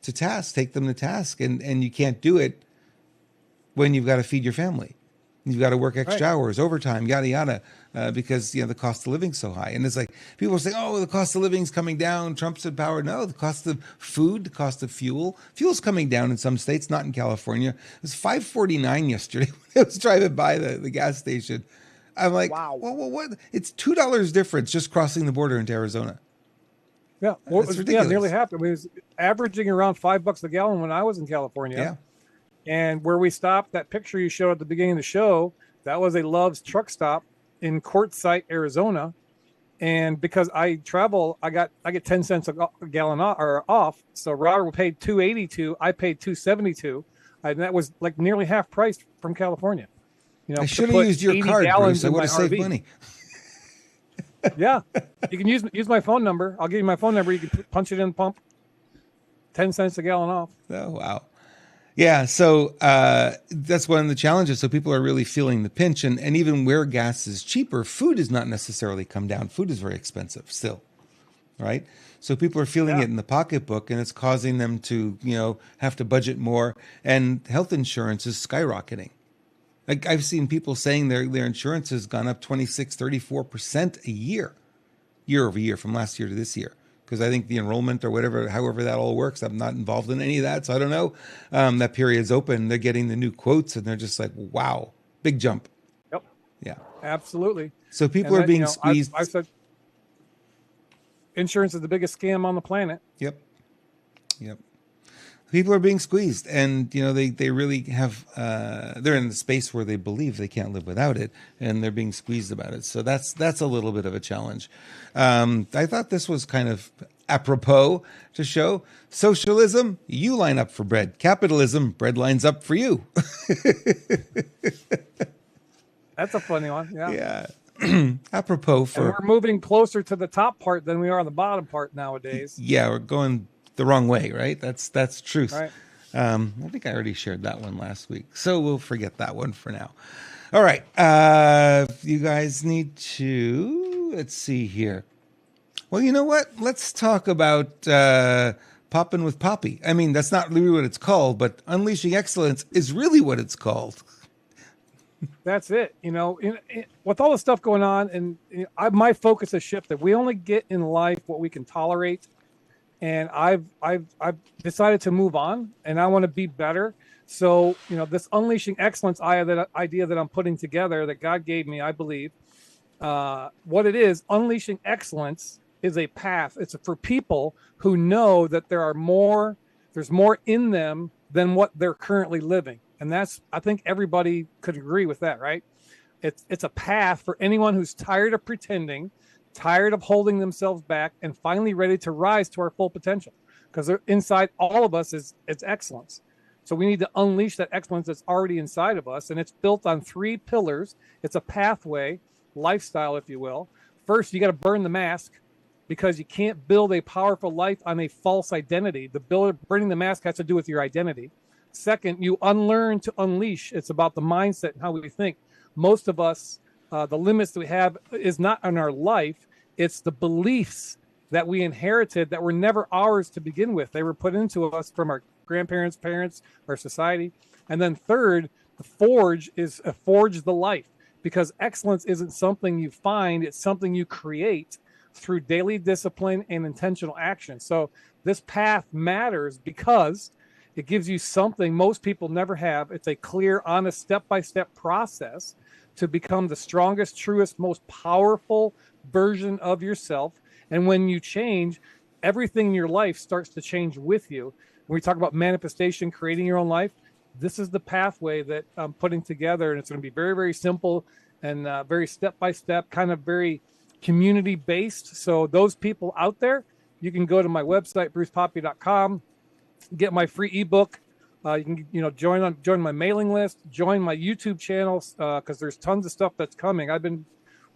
to task, take them to task. And you can't do it when you've got to feed your family. You've got to work extra hours, overtime, yada, yada, because, the cost of living's so high. And it's like people are saying, oh, the cost of living's coming down. Trump's in power. No, the cost of food, the cost of fuel's coming down in some states, not in California. It was $5.49 yesterday when I was driving by the gas station. I'm like, wow. Well, what? It's $2 difference just crossing the border into Arizona. Yeah, well, That's yeah, ridiculous. nearly half. It was averaging around $5 a gallon when I was in California. Yeah. And where we stopped, that picture you showed at the beginning of the show, that was a Love's truck stop in Quartzsite, Arizona. And because I travel, I get 10 cents a gallon off. So Robert paid $2.82, I paid $2.72, and that was like nearly half price from California. You know, I should have used your 80 card, gallons Bruce. I in would my have saved RV. money. Yeah, you can use my phone number. I'll give you my phone number. You can punch it in the pump. 10 cents a gallon off. Oh, wow. Yeah, so that's one of the challenges. So people are really feeling the pinch. And even where gas is cheaper, food has not necessarily come down. Food is very expensive still, right? So people are feeling it in the pocketbook, and it's causing them to, have to budget more. And health insurance is skyrocketing. Like I've seen people saying their insurance has gone up 26, 34% a year over year from last year to this year. Because I think the enrollment or whatever, however that all works, I'm not involved in any of that, so I don't know. That period's open. They're getting the new quotes, and they're just like, wow, big jump. Yep. Yeah. Absolutely. So people are being squeezed. I said insurance is the biggest scam on the planet. Yep. People are being squeezed, and they really have they're in the space where they believe they can't live without it, and they're being squeezed about it. So that's a little bit of a challenge. I thought this was kind of apropos to show socialism. You line up for bread. Capitalism, bread lines up for you. That's a funny one. Yeah. Yeah. Apropos for. And we're moving closer to the top part than we are the bottom part nowadays. Yeah, we're going the wrong way, right? That's truth. Right. I think I already shared that one last week, so we'll forget that one for now. All right, you guys need to, let's see here. Well, you know what? Let's talk about Poppin' with Poppy. I mean, that's not really what it's called, but Unleashing Excellence is really what it's called. That's it. With all the stuff going on, and my focus has shifted. We only get in life what we can tolerate. And I've decided to move on, and I want to be better. So, this Unleashing Excellence idea that I'm putting together that God gave me, I believe, what it is, Unleashing Excellence is a path. It's for people who know that there's more in them than what they're currently living. And I think everybody could agree with that, right? It's a path for anyone who's tired of pretending, tired of holding themselves back, and finally ready to rise to our full potential, because inside all of us is excellence. So we need to unleash that excellence that's already inside of us, and it's built on 3 pillars. It's a pathway, lifestyle, if you will. First, you got to burn the mask, because you can't build a powerful life on a false identity. Burning the mask has to do with your identity. Second, you unlearn to unleash. It's about the mindset and how we think. Most of us, the limits that we have is not on our life. It's the beliefs that we inherited that were never ours to begin with. They were put into us from our grandparents, parents, our society. And then third, the forge the life, because excellence isn't something you find. It's something you create through daily discipline and intentional action. So this path matters because it gives you something most people never have. It's a clear, honest, step-by-step process to become the strongest, truest, most powerful version of yourself. And when you change, everything in your life starts to change with you. When we talk about manifestation, creating your own life, this is the pathway that I'm putting together. And it's going to be very, very simple and very step-by-step, kind of very community-based. So those people out there, you can go to my website, brucepoppy.com, get my free ebook. You can join my mailing list, join my YouTube channel, because there's tons of stuff that's coming. I've been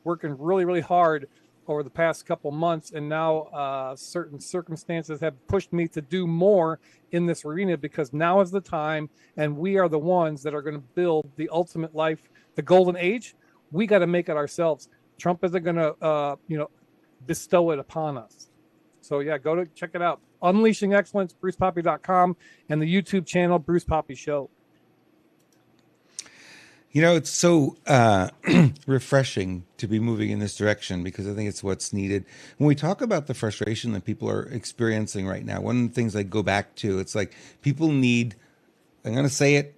working really, really hard over the past couple months, and now certain circumstances have pushed me to do more in this arena, because now is the time, and we are the ones that are going to build the ultimate life, the golden age. We got to make it ourselves. Trump isn't going to bestow it upon us. So yeah, go to check it out. Unleashing Excellence, brucepoppy.com, and the YouTube channel, Bruce Poppy Show. It's so refreshing to be moving in this direction, because I think it's what's needed. When we talk about the frustration that people are experiencing right now, one of the things I go back to, it's like people need, I'm going to say it,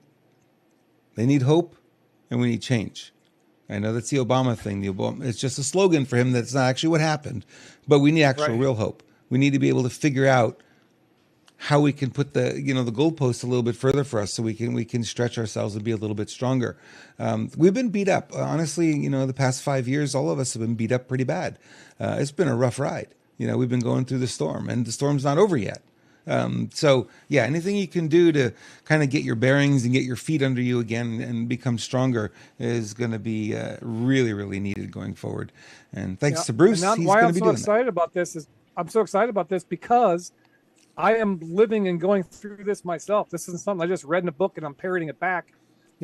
they need hope, and we need change. I know that's the Obama thing. It's just a slogan for him. That's not actually what happened, but we need actual real hope. We need to be able to figure out how we can put the goalposts a little bit further for us, so we can stretch ourselves and be a little bit stronger. We've been beat up, honestly. The past 5 years, all of us have been beat up pretty bad. It's been a rough ride. We've been going through the storm, and the storm's not over yet. So yeah, anything you can do to kind of get your bearings and get your feet under you again and become stronger is going to be really, really needed going forward. And thanks to Bruce, he's why going I'm to be so doing excited about this is I'm so excited about this because I am living and going through this myself. This isn't something I just read in a book and I'm parroting it back.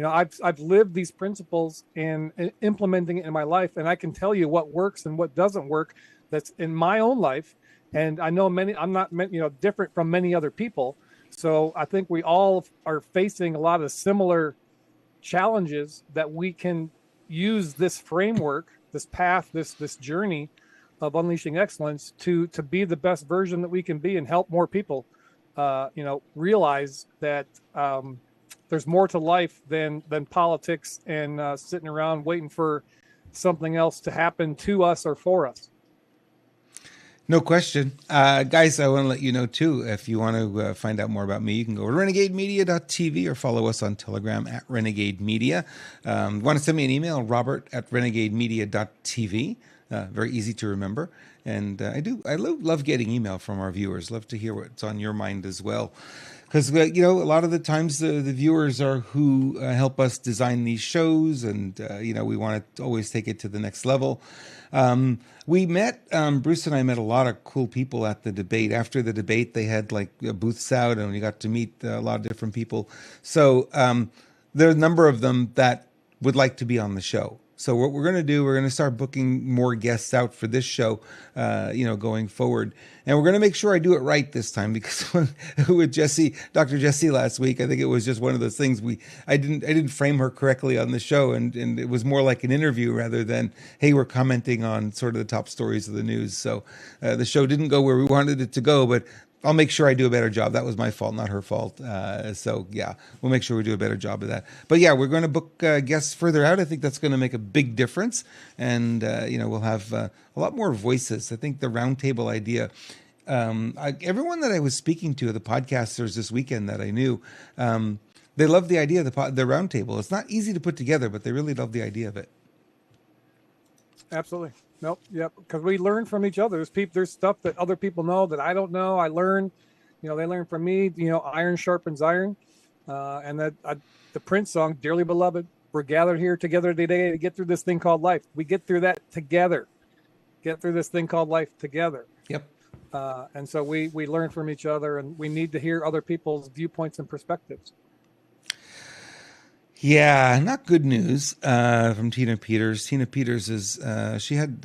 I've lived these principles and implementing it in my life, and I can tell you what works and what doesn't work. That's in my own life. And I know I'm not different from many other people. So I think we all are facing a lot of similar challenges that we can use this framework, this path, this journey of unleashing excellence to be the best version that we can be and help more people, realize that there's more to life than politics and sitting around waiting for something else to happen to us or for us. No question. Guys, I want to let you know, too, if you want to find out more about me, you can go to renegademedia.tv or follow us on Telegram at Renegade Media. Want to send me an email, robert@renegademedia.tv. Very easy to remember. And I love getting email from our viewers. Love to hear what's on your mind as well. Because, a lot of the times the viewers are who help us design these shows. And, we want to always take it to the next level. We met, Bruce and I met a lot of cool people at the debate. After the debate, they had booths out and we got to meet a lot of different people. So there are a number of them that would like to be on the show. So what we're going to do, we're going to start booking more guests out for this show, going forward. And we're going to make sure I do it right this time, because with Dr. Jessie last week, I think it was just one of those things I didn't frame her correctly on the show. And it was more like an interview rather than, hey, we're commenting on sort of the top stories of the news. So the show didn't go where we wanted it to go, but I'll make sure I do a better job. That was my fault, not her fault. So yeah, we'll make sure we do a better job of that. But yeah, we're going to book guests further out. I think that's going to make a big difference. And, we'll have a lot more voices. I think the roundtable idea, everyone that I was speaking to, the podcasters this weekend that I knew, they love the idea of the roundtable. It's not easy to put together, but they really love the idea of it. Absolutely. Nope. Yep. Because we learn from each other. There's stuff that other people know that I don't know. I learn, they learn from me. Iron sharpens iron. And the Prince song, "Dearly Beloved," we're gathered here together today to get through this thing called life. We get through that together. Get through this thing called life together. Yep. And so we learn from each other, and we need to hear other people's viewpoints and perspectives. Yeah, not good news from Tina Peters. Tina Peters she had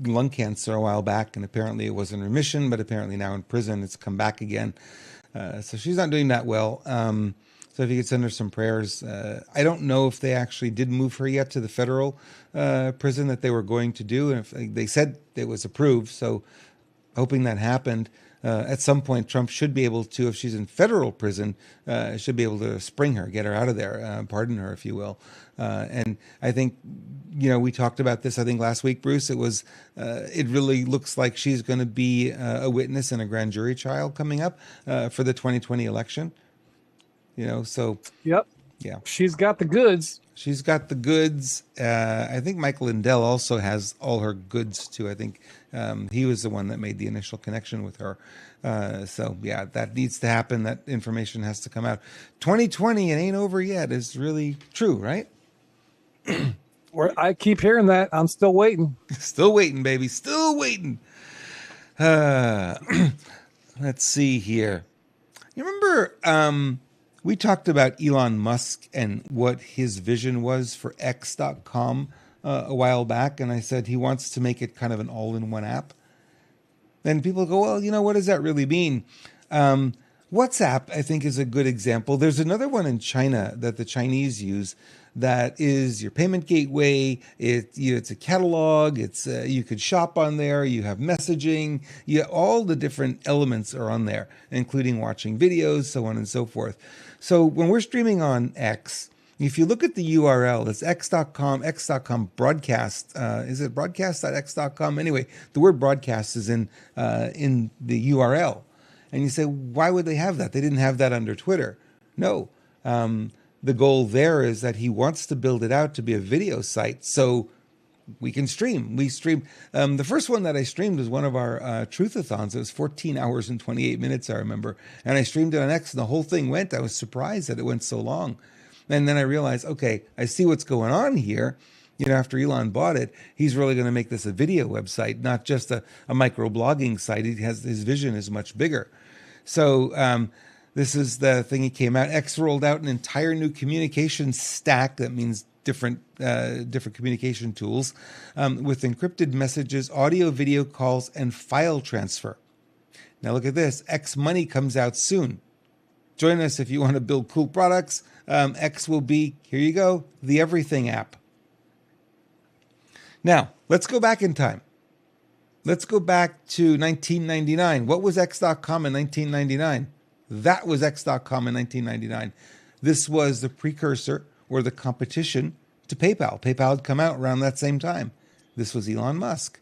lung cancer a while back, and apparently it was in remission, but apparently now in prison it's come back again. So she's not doing that well. So if you could send her some prayers. I don't know if they actually did move her yet to the federal prison that they were going to do. And if they said it was approved, so hoping that happened. At some point, Trump should be able to, if she's in federal prison, should be able to spring her, get her out of there, pardon her, if you will. And I think, we talked about this, I think last week, Bruce, it really looks like she's going to be a witness in a grand jury trial coming up for the 2020 election. So. Yep. Yeah. She's got the goods. She's got the goods. I think Mike Lindell also has all her goods too. I think he was the one that made the initial connection with her. So yeah, that needs to happen. That information has to come out. 2020, it ain't over yet, is really true, right? I keep hearing that. I'm still waiting. Still waiting, baby. Still waiting. Let's see here. You remember we talked about Elon Musk and what his vision was for X.com a while back, and I said he wants to make it kind of an all-in-one app. And people go, well, what does that really mean? WhatsApp, I think, is a good example. There's another one in China that the Chinese use that is your payment gateway. It's a catalog. It's you could shop on there. You have messaging. All the different elements are on there, including watching videos, so on and so forth. So when we're streaming on X, If you look at the URL, it's x.com broadcast. Is it broadcast.x.com? Anyway, the word broadcast is in the URL. And you say, why would they have that? They didn't have that under Twitter. No. The goal there is that he wants to build it out to be a video site so we can stream. We stream. The first one that I streamed was one of our Truthathons. It was 14 hours and 28 minutes, I remember. And I streamed it on X, and the whole thing went. I was surprised that it went so long. And then I realized, okay, I see what's going on here. You know, after Elon bought it, he's really going to make this a video website, not just a microblogging site. His vision is much bigger. So this is the thing he came out. X rolled out an entire new communication stack. That means different communication tools with encrypted messages, audio, video calls, and file transfer. Now look at this. X Money comes out soon. Join us if you want to build cool products. X will be, here you go, the Everything app. Now, let's go back in time. Let's go back to 1999. What was X.com in 1999? That was X.com in 1999. This was the precursor or the competition to PayPal. PayPal had come out around that same time. This was Elon Musk.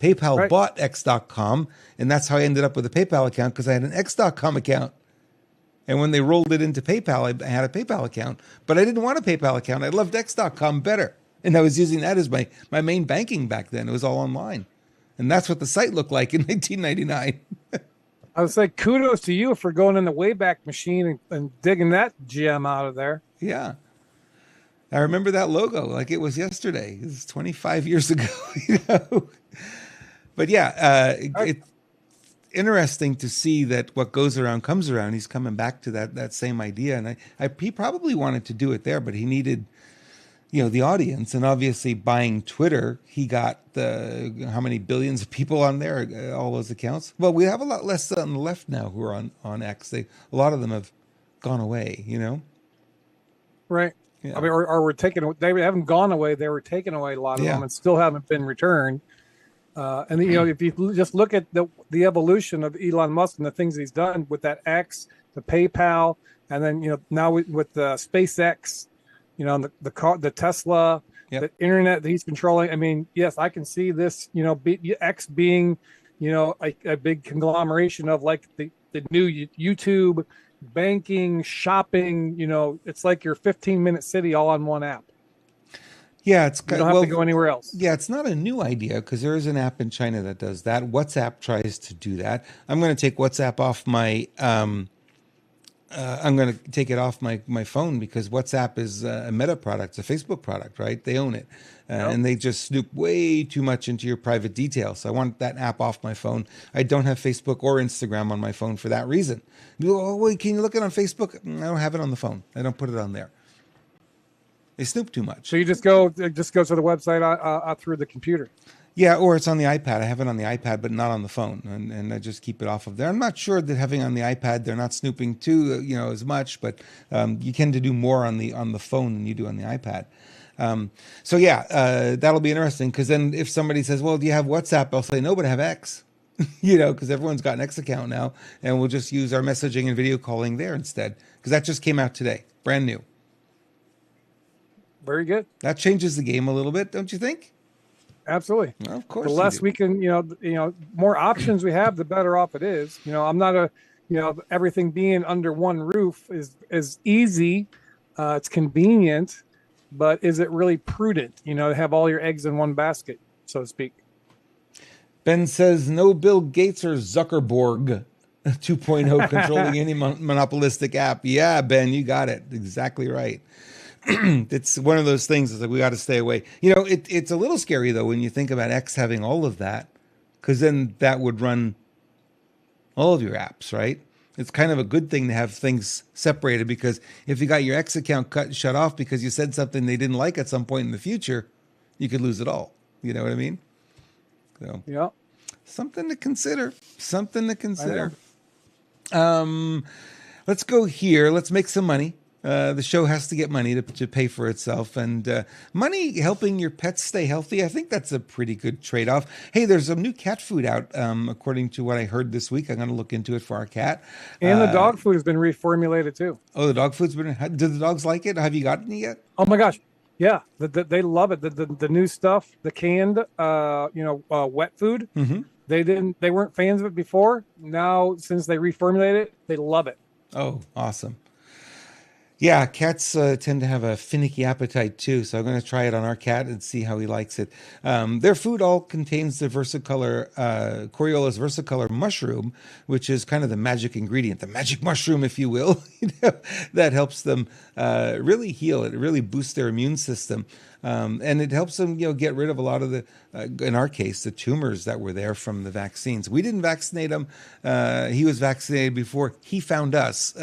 PayPal bought X.com, and that's how I ended up with a PayPal account, because I had an X.com account. And when they rolled it into PayPal, I had a PayPal account. But I didn't want a PayPal account. I loved X.com better. And I was using that as my main banking back then. It was all online. And that's what the site looked like in 1999. I would say kudos to you for going in the Wayback Machine and digging that gem out of there. Yeah. I remember that logo like it was yesterday. It was 25 years ago, you know. But yeah, it's interesting to see that what goes around comes around. He's coming back to that same idea. And he probably wanted to do it there, but he needed, you know, the audience. And obviously buying Twitter, he got how many billions of people on there, all those accounts. Well, we have a lot less on the left now who are on X. A lot of them have gone away, you know? Right. Yeah. I mean, or were taken. They haven't gone away. They were taken away, a lot of them, and still haven't been returned. And you know, if you just look at the evolution of Elon Musk and the things he's done with that X, the PayPal, and then, you know, now with the SpaceX, you know, the Tesla, the internet that he's controlling. I mean, yes, I can see this, you know, X being, you know, a big conglomeration of like the new YouTube, banking, shopping. You know, it's like your 15-minute city all on one app. Yeah, you don't have to go anywhere else. Yeah, it's not a new idea, because there is an app in China that does that. WhatsApp tries to do that. I'm going to take WhatsApp off my. I'm going to take it off my phone, because WhatsApp is a Meta product, it's a Facebook product, right? They own it, and they just snoop way too much into your private details. So I want that app off my phone. I don't have Facebook or Instagram on my phone for that reason. You go, oh, wait, can you look it on Facebook? I don't have it on the phone. I don't put it on there. They snoop too much. So you just go to the website through the computer. Yeah, or it's on the iPad. I have it on the iPad, but not on the phone, and I just keep it off of there. I'm not sure that having on the iPad, they're not snooping too, you know, as much, but you tend to do more on the phone than you do on the iPad. So yeah, that'll be interesting, because then if somebody says, "Well, do you have WhatsApp?" I'll say, "No, but I have X," you know, because everyone's got an X account now, and we'll just use our messaging and video calling there instead, because that just came out today, brand new. Very good. That changes the game a little bit, don't you think? Absolutely. Well, of course. The less we can, you know, more options we have, the better off it is. You know, I'm not everything being under one roof is easy. It's convenient, but is it really prudent, you know, to have all your eggs in one basket, so to speak? Ben says, no Bill Gates or Zuckerberg 2.0 controlling any monopolistic app. Yeah, Ben, you got it. Exactly right. It's one of those things that we got to stay away. You know, it's a little scary, though, when you think about X having all of that, because then that would run all of your apps, right? It's kind of a good thing to have things separated, because if you got your X account shut off because you said something they didn't like at some point in the future, you could lose it all. You know what I mean? So, yeah, something to consider. Something to consider. Let's go here. Let's make some money. The show has to get money to pay for itself, and money helping your pets stay healthy. I think that's a pretty good trade-off. Hey, there's some new cat food out, according to what I heard this week. I'm going to look into it for our cat. And the dog food has been reformulated too. Oh, the dog food's been. Do the dogs like it? Have you gotten it yet? Oh my gosh, yeah, they love it. The new stuff, the canned, wet food. Mm-hmm. They weren't fans of it before. Now, since they reformulated it, they love it. Oh, awesome. Yeah, cats tend to have a finicky appetite too, so I'm going to try it on our cat and see how he likes it. Their food all contains the versicolor, Coriolus versicolor mushroom, which is kind of the magic ingredient, the magic mushroom, if you will, that helps them really heal. It really boosts their immune system. And it helps them, get rid of a lot of the, in our case, the tumors that were there from the vaccines. We didn't vaccinate him. He was vaccinated before he found us.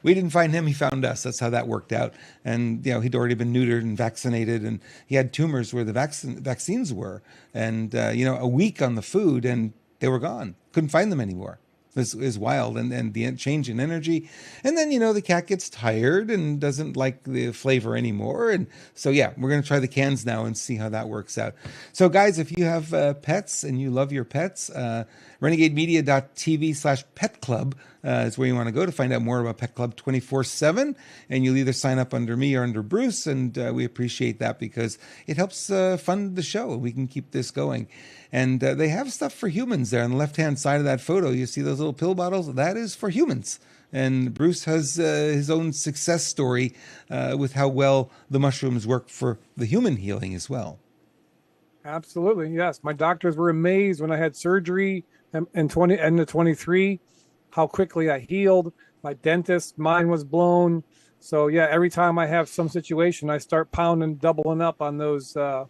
We didn't find him. He found us. That's how that worked out. And, he'd already been neutered and vaccinated, and he had tumors where the vaccines were. And, a week on the food and they were gone. Couldn't find them anymore. Is wild, and the change in energy. And then, the cat gets tired and doesn't like the flavor anymore. And so, yeah, we're going to try the cans now and see how that works out. So, guys, if you have pets and you love your pets, renegademedia.tv/pet club is where you want to go to find out more about Pet Club 24/7. And you'll either sign up under me or under Bruce. And we appreciate that because it helps fund the show. We can keep this going. And they have stuff for humans there on the left-hand side of that photo. You see those little pill bottles? That is for humans. And Bruce has his own success story with how well the mushrooms work for the human healing as well. Absolutely, yes. My doctors were amazed when I had surgery in end of 23, how quickly I healed. My dentist, mine was blown. So, yeah, every time I have some situation, I start pounding, doubling up on those, the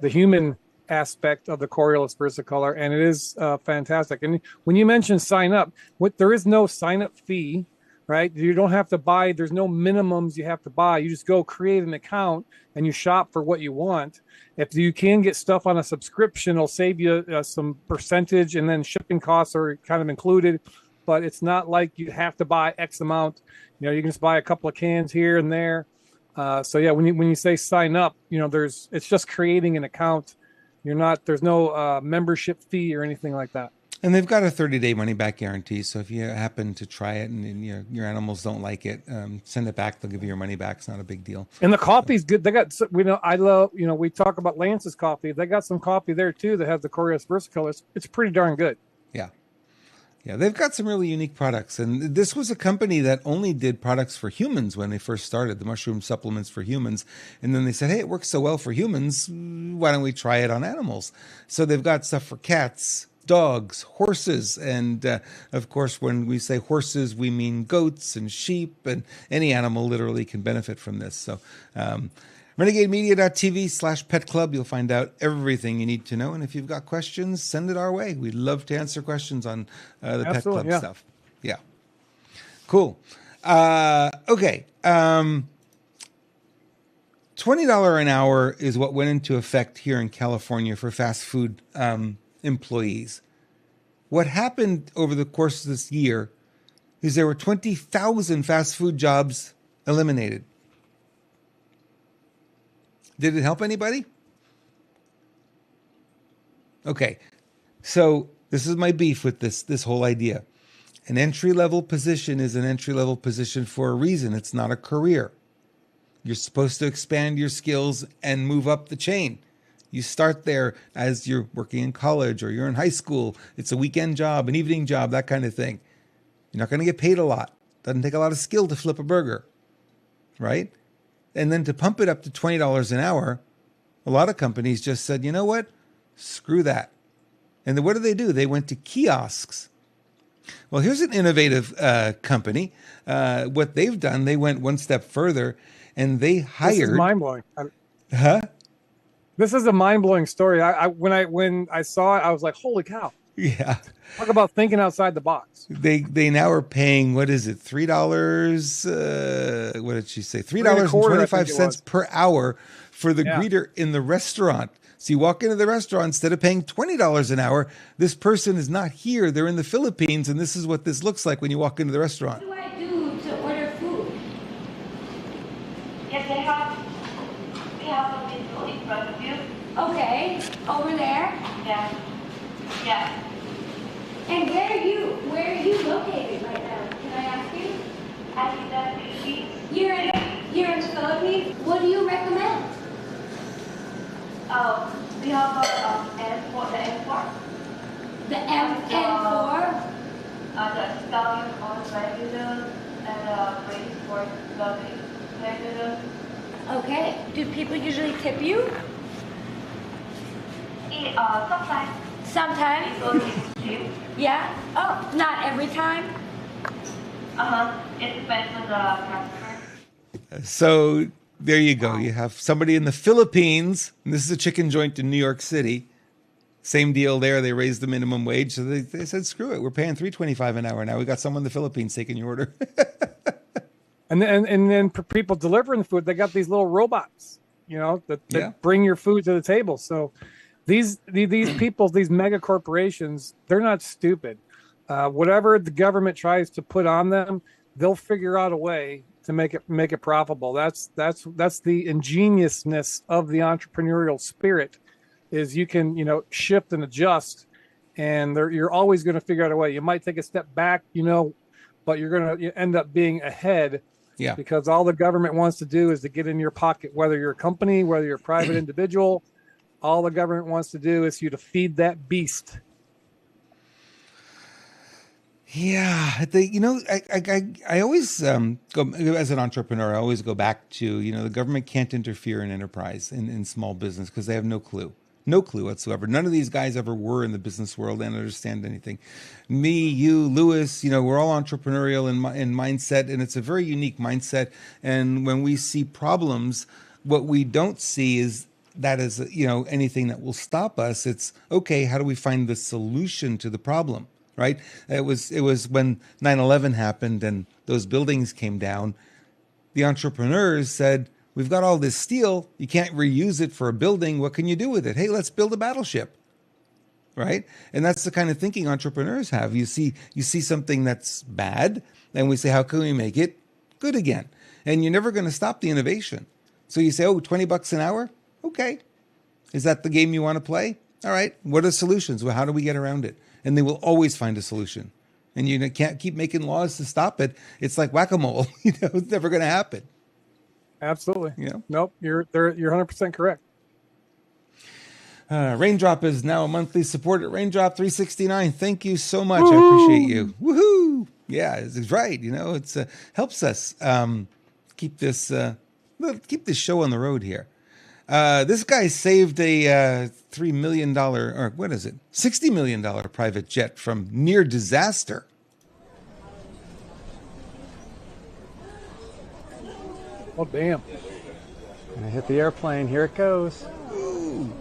human aspect of the Coriolus versicolor, and it is fantastic. And when you mention sign up, there is no sign up fee, right? You don't have to buy. There's no minimums you have to buy. You just go create an account and you shop for what you want. If you can get stuff on a subscription, it'll save you some percentage, and then shipping costs are kind of included. But it's not like you have to buy X amount. You can just buy a couple of cans here and there. So yeah, when you say sign up, it's just creating an account. There's no membership fee or anything like that. And they've got a 30-day money-back guarantee. So if you happen to try it and your animals don't like it, send it back. They'll give you your money back. It's not a big deal. And the coffee's good. They got, I love, we talk about Lance's coffee. They got some coffee there too that has the Coriolus versicolor. It's pretty darn good. Yeah. Yeah, they've got some really unique products. And this was a company that only did products for humans when they first started, the mushroom supplements for humans. And then they said, hey, it works so well for humans. Why don't we try it on animals? So they've got stuff for cats, dogs, horses. And of course, when we say horses, we mean goats and sheep, and any animal literally can benefit from this. So, renegademedia.tv/pet club. You'll find out everything you need to know. And if you've got questions, send it our way. We'd love to answer questions on the Pet Club stuff. Yeah. Cool. Okay. $20 an hour is what went into effect here in California for fast food employees. What happened over the course of this year is there were 20,000 fast food jobs eliminated. Did it help anybody? Okay, so this is my beef with this whole idea. An entry-level position is an entry-level position for a reason. It's not a career. You're supposed to expand your skills and move up the chain. You start there as you're working in college or you're in high school. It's a weekend job, an evening job, that kind of thing. You're not going to get paid a lot. Doesn't take a lot of skill to flip a burger, right? And then to pump it up to $20 an hour, a lot of companies just said, you know what? Screw that. And then what do? They went to kiosks. Well, here's an innovative company. What they've done, they went one step further, and they hired. This is mind-blowing. Huh? This is a mind-blowing story. When I saw it, I was like, holy cow. Yeah. Talk about thinking outside the box. They now are paying, what is it, $3? What did she say? $3.25 per hour for the greeter in the restaurant. So you walk into the restaurant, instead of paying $20 an hour, this person is not here. They're in the Philippines, and this is what this looks like when you walk into the restaurant. What do I do to order food? Over there? Yeah. Yeah. And where are you located right now? Can I ask you? I think that maybe You're in the Philippines? What do you recommend? we have airport, the airport, The M4? the stallion on regular and race for the regular. Okay. Do people usually tip you? Sometimes Sometimes? people is cheap. Yeah? Oh, not every time? It depends on the customer. So there you go. You have somebody in the Philippines, and this is a chicken joint in New York City. Same deal there. They raised the minimum wage, so they said, "Screw it, we're paying $3.25 an hour now. We got someone in the Philippines taking your order." And then for people delivering the food, they got these little robots, that Yeah. bring your food to the table. So these people, these mega corporations, they're not stupid. Whatever the government tries to put on them, they'll figure out a way to make it profitable. That's the ingeniousness of the entrepreneurial spirit, is you can shift and adjust, and you're always going to figure out a way. You might take a step back, but you're going to end up being ahead. Yeah. Because all the government wants to do is to get in your pocket, whether you're a company, whether you're a private individual. All the government wants to do is you to feed that beast. Yeah, I always go, as an entrepreneur, I always go back to, the government can't interfere in enterprise, in small business, because they have no clue whatsoever. None of these guys ever were in the business world and understand anything. Me, you, Lewis, we're all entrepreneurial in mindset, and it's a very unique mindset. And when we see problems, what we don't see is that is, anything that will stop us. It's okay. How do we find the solution to the problem? Right? It was when 9/11 happened and those buildings came down. The entrepreneurs said, "We've got all this steel. You can't reuse it for a building. What can you do with it? Hey, let's build a battleship." Right? And that's the kind of thinking entrepreneurs have. You see something that's bad, and we say, "How can we make it good again?" And you're never going to stop the innovation. So you say, "Oh, $20 an hour? Okay. Is that the game you want to play? All right. What are solutions? Well, how do we get around it?" And they will always find a solution. And you can't keep making laws to stop it. It's like whack-a-mole. It's never going to happen. Absolutely. Yeah. Nope. You're 100% correct. Raindrop is now a monthly support at Raindrop 369. Thank you so much. Woo! I appreciate you. Woohoo! Yeah, it's right. It's helps us keep this show on the road here. This guy saved a $3 million, or what is it, $60 million private jet from near disaster. Oh, damn. Gonna hit the airplane. Here it goes. Ooh.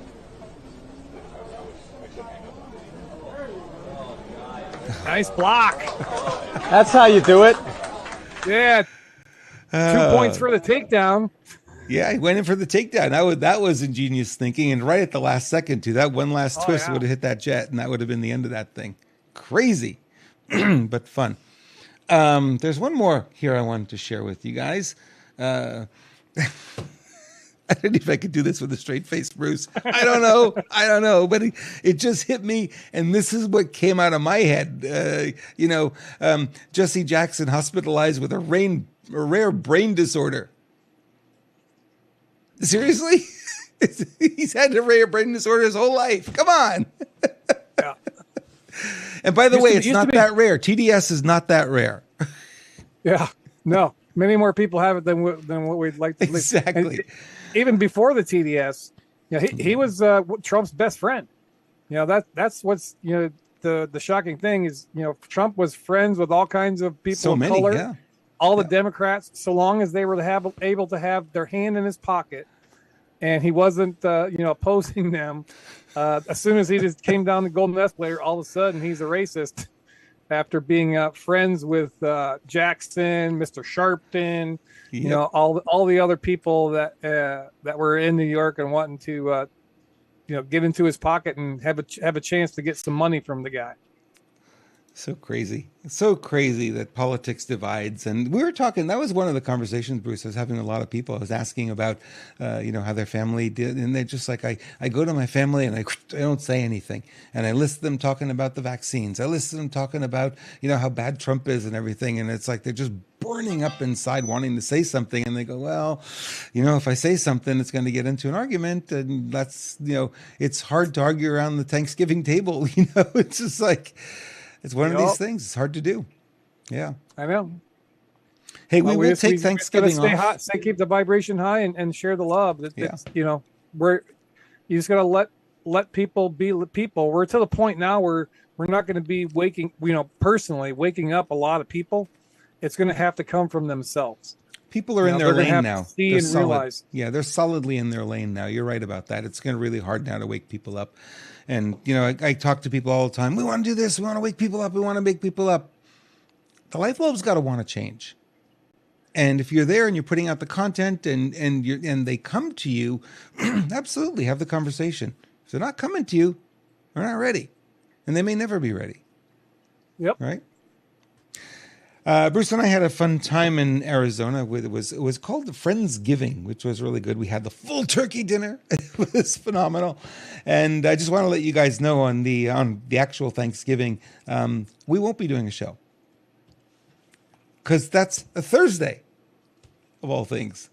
Nice block. That's how you do it. Yeah. 2 points for the takedown. Yeah, he went in for the takedown. That was ingenious thinking. And right at the last second, too. That one last twist would have hit that jet, and that would have been the end of that thing. Crazy, but fun. There's one more here I wanted to share with you guys. I don't know if I could do this with a straight face, Bruce. I don't know. But it just hit me, and this is what came out of my head. Jesse Jackson hospitalized with a rare brain disorder. Seriously? He's had a rare brain disorder his whole life. Come on. Yeah. And by the way, it's not that rare. TDS is not that rare. Yeah. No. Many more people have it than what we'd like to believe. Exactly. And even before the TDS, he was Trump's best friend. That's what's the shocking thing is Trump was friends with all kinds of people of color. Yeah. All the Democrats, so long as they were able to have their hand in his pocket, and he wasn't, opposing them. As soon as he just came down the golden escalator, all of a sudden he's a racist. After being friends with Jackson, Mr. Sharpton, all the other people that were in New York and wanting to, get into his pocket and have a chance to get some money from the guy. So crazy. It's so crazy that politics divides. And we were talking, that was one of the conversations, Bruce. I was having with a lot of people. I was asking about, how their family did. And they're just like, I go to my family and I don't say anything. And I listen to them talking about the vaccines. I listen to them talking about, how bad Trump is and everything. And it's like they're just burning up inside wanting to say something. And they go, well, if I say something, it's going to get into an argument. And that's, it's hard to argue around the Thanksgiving table. It's just like, it's one of these things. It's hard to do. Yeah. I know. Hey, we will take Thanksgiving stay off. hot, keep the vibration high and share the love. It's, you just got to let people be people. We're to the point now where we're not going to be personally waking up a lot of people. It's going to have to come from themselves. People are in their lane now. See and realize. Yeah, they're solidly in their lane now. You're right about that. It's going to really hard now to wake people up. And, I talk to people all the time. We want to do this. We want to wake people up. We want to make people up. The light bulb's got to want to change. And if you're there and you're putting out the content and they come to you, absolutely have the conversation. If they're not coming to you, they're not ready. And they may never be ready. Yep. Right? Bruce and I had a fun time in Arizona. It was called the Friendsgiving, which was really good. We had the full turkey dinner. It was phenomenal. And I just want to let you guys know on the actual Thanksgiving, we won't be doing a show because that's a Thursday of all things.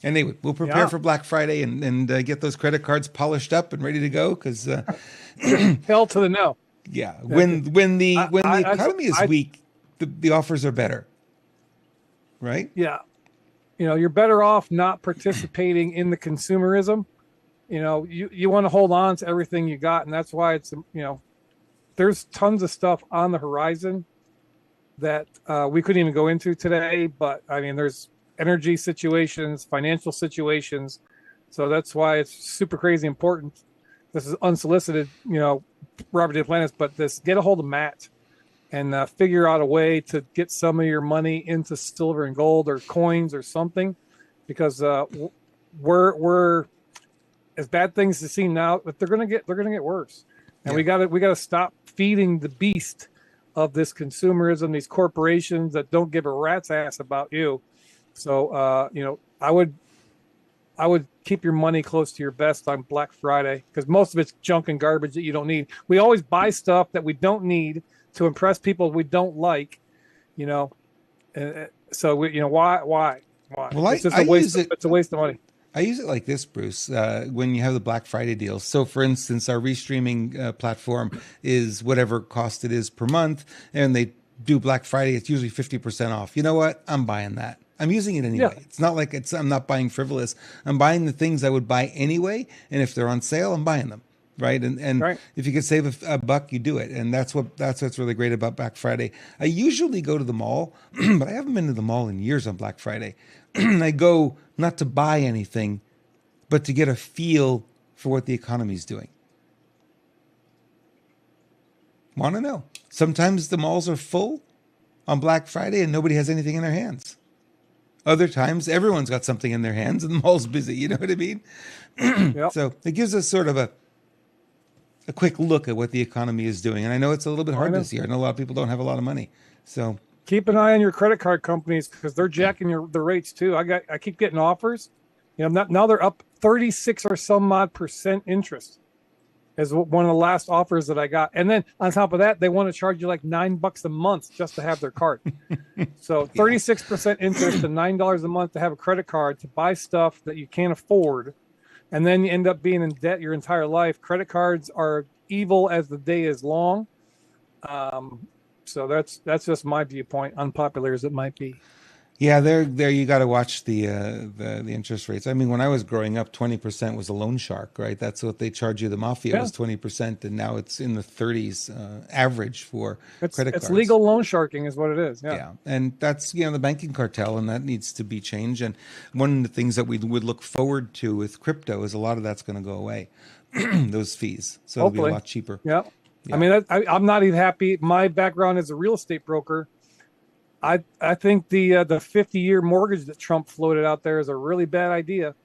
Anyway, we'll prepare for Black Friday and get those credit cards polished up and ready to go because hell to the no. Yeah, when the economy is weak. The offers are better, right? Yeah. You're better off not participating in the consumerism. You want to hold on to everything you got. And that's why it's, there's tons of stuff on the horizon that we couldn't even go into today. But I mean, there's energy situations, financial situations. So that's why it's super crazy important. This is unsolicited, Robert Duplantis, but get a hold of Matt. And figure out a way to get some of your money into silver and gold or coins or something, because we're as bad things to see now, but they're gonna get worse. And we gotta stop feeding the beast of this consumerism, these corporations that don't give a rat's ass about you. So I would keep your money close to your vest on Black Friday because most of it's junk and garbage that you don't need. We always buy stuff that we don't need to impress people we don't like, so why? Well, it's just a waste. It's a waste of money. I use it like this, Bruce. When you have the Black Friday deals. So, for instance, our restreaming platform is whatever cost it is per month, and they do Black Friday. It's usually 50% off. You know what? I'm buying that. I'm using it anyway. Yeah. It's not like I'm not buying frivolous. I'm buying the things I would buy anyway, and if they're on sale, I'm buying them. Right. And right. If you could save a buck, you do it. And that's what's really great about Black Friday. I usually go to the mall, but I haven't been to the mall in years on Black Friday. I go not to buy anything, but to get a feel for what the economy is doing. Want to know? Sometimes the malls are full on Black Friday and nobody has anything in their hands. Other times, everyone's got something in their hands and the mall's busy. You know what I mean? Yep. So it gives us sort of a quick look at what the economy is doing. And I know it's a little bit hard this year. I know a lot of people don't have a lot of money. So keep an eye on your credit card companies because they're jacking the rates too. I keep getting offers. Now they're up 36 or some odd % interest is one of the last offers that I got. And then on top of that, they want to charge you like $9 a month just to have their card. So 36% interest and $9 a month to have a credit card to buy stuff that you can't afford. And then you end up being in debt your entire life. Credit cards are evil as the day is long. So that's just my viewpoint, unpopular as it might be. Yeah, there you got to watch the interest rates. I mean, when I was growing up, 20% was a loan shark, right? That's what they charge you. The mafia was 20%, and now it's in the 30s average for credit cards. It's legal loan sharking is what it is. Yeah, and that's the banking cartel, and that needs to be changed. And one of the things that we would look forward to with crypto is a lot of that's going to go away, those fees. So it'll be a lot cheaper. Yeah. I mean, I'm not even happy. My background as a real estate broker. I think the 50-year mortgage that Trump floated out there is a really bad idea.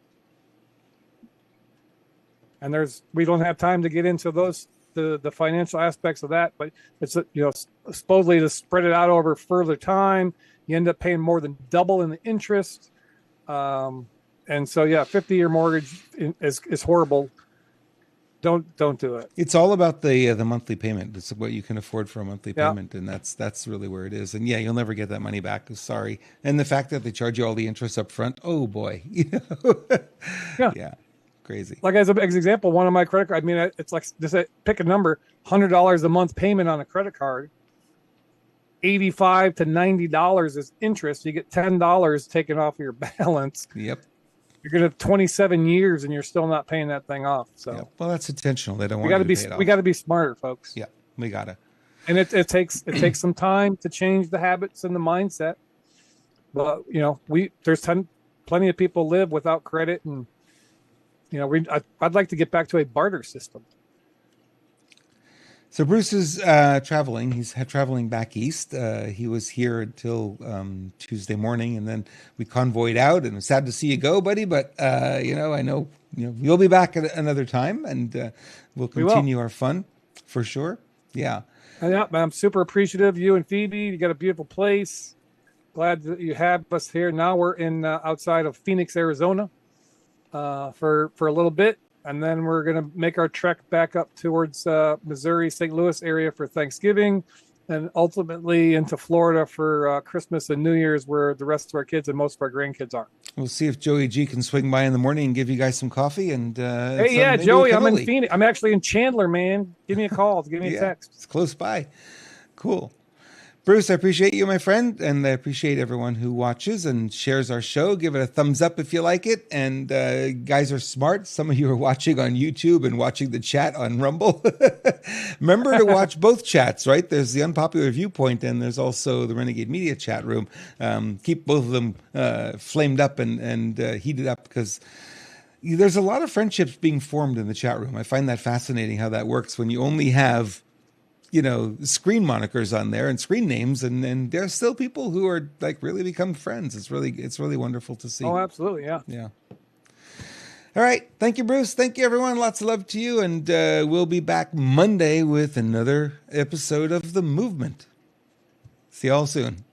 And we don't have time to get into those the financial aspects of that, but it's supposedly to spread it out over further time. You end up paying more than double in the interest. And so, 50-year mortgage is horrible. Don't do it. It's all about the monthly payment. It's what you can afford for a monthly payment, and that's really where it is. And you'll never get that money back. Sorry. And the fact that they charge you all the interest up front, oh boy, crazy. Like as an example, one of my credit cards. I mean, it's like just pick a number: $100 a month payment on a credit card. $85 to $90 is interest. You get $10 taken off of your balance. Yep. You're going to have 27 years and you're still not paying that thing off. So, well, that's intentional. They don't want you to pay it off. We got to be smarter, folks. Yeah, we gotta. And it takes some time to change the habits and the mindset. But there's plenty of people live without credit, and I'd like to get back to a barter system. So Bruce is traveling. He's traveling back east. He was here until Tuesday morning, and then we convoyed out. And I'm sad to see you go, buddy. But I know you'll be back at another time, and we'll continue our fun for sure. Yeah. Yeah, I'm super appreciative. You and Phoebe, you got a beautiful place. Glad that you have us here. Now we're in outside of Phoenix, Arizona, for a little bit. And then we're going to make our trek back up towards Missouri, St. Louis area for Thanksgiving, and ultimately into Florida for Christmas and New Year's, where the rest of our kids and most of our grandkids are. We'll see if Joey G can swing by in the morning and give you guys some coffee. And hey, Joey, I'm in Phoenix. I'm actually in Chandler, man. Give me a call. Give me a text. It's close by. Cool. Bruce, I appreciate you, my friend, and I appreciate everyone who watches and shares our show. Give it a thumbs up if you like it. And guys are smart. Some of you are watching on YouTube and watching the chat on Rumble. Remember to watch both chats, right? There's the Unpopular Viewpoint, and there's also the Renegade Media chat room. Keep both of them flamed up and heated up, because there's a lot of friendships being formed in the chat room. I find that fascinating how that works when you only have screen monikers on there and screen names, and there's still people who are like really become friends. It's really wonderful to see. Oh, absolutely. Yeah. Yeah. All right. Thank you, Bruce. Thank you, everyone. Lots of love to you. And we'll be back Monday with another episode of The Movement. See y'all soon.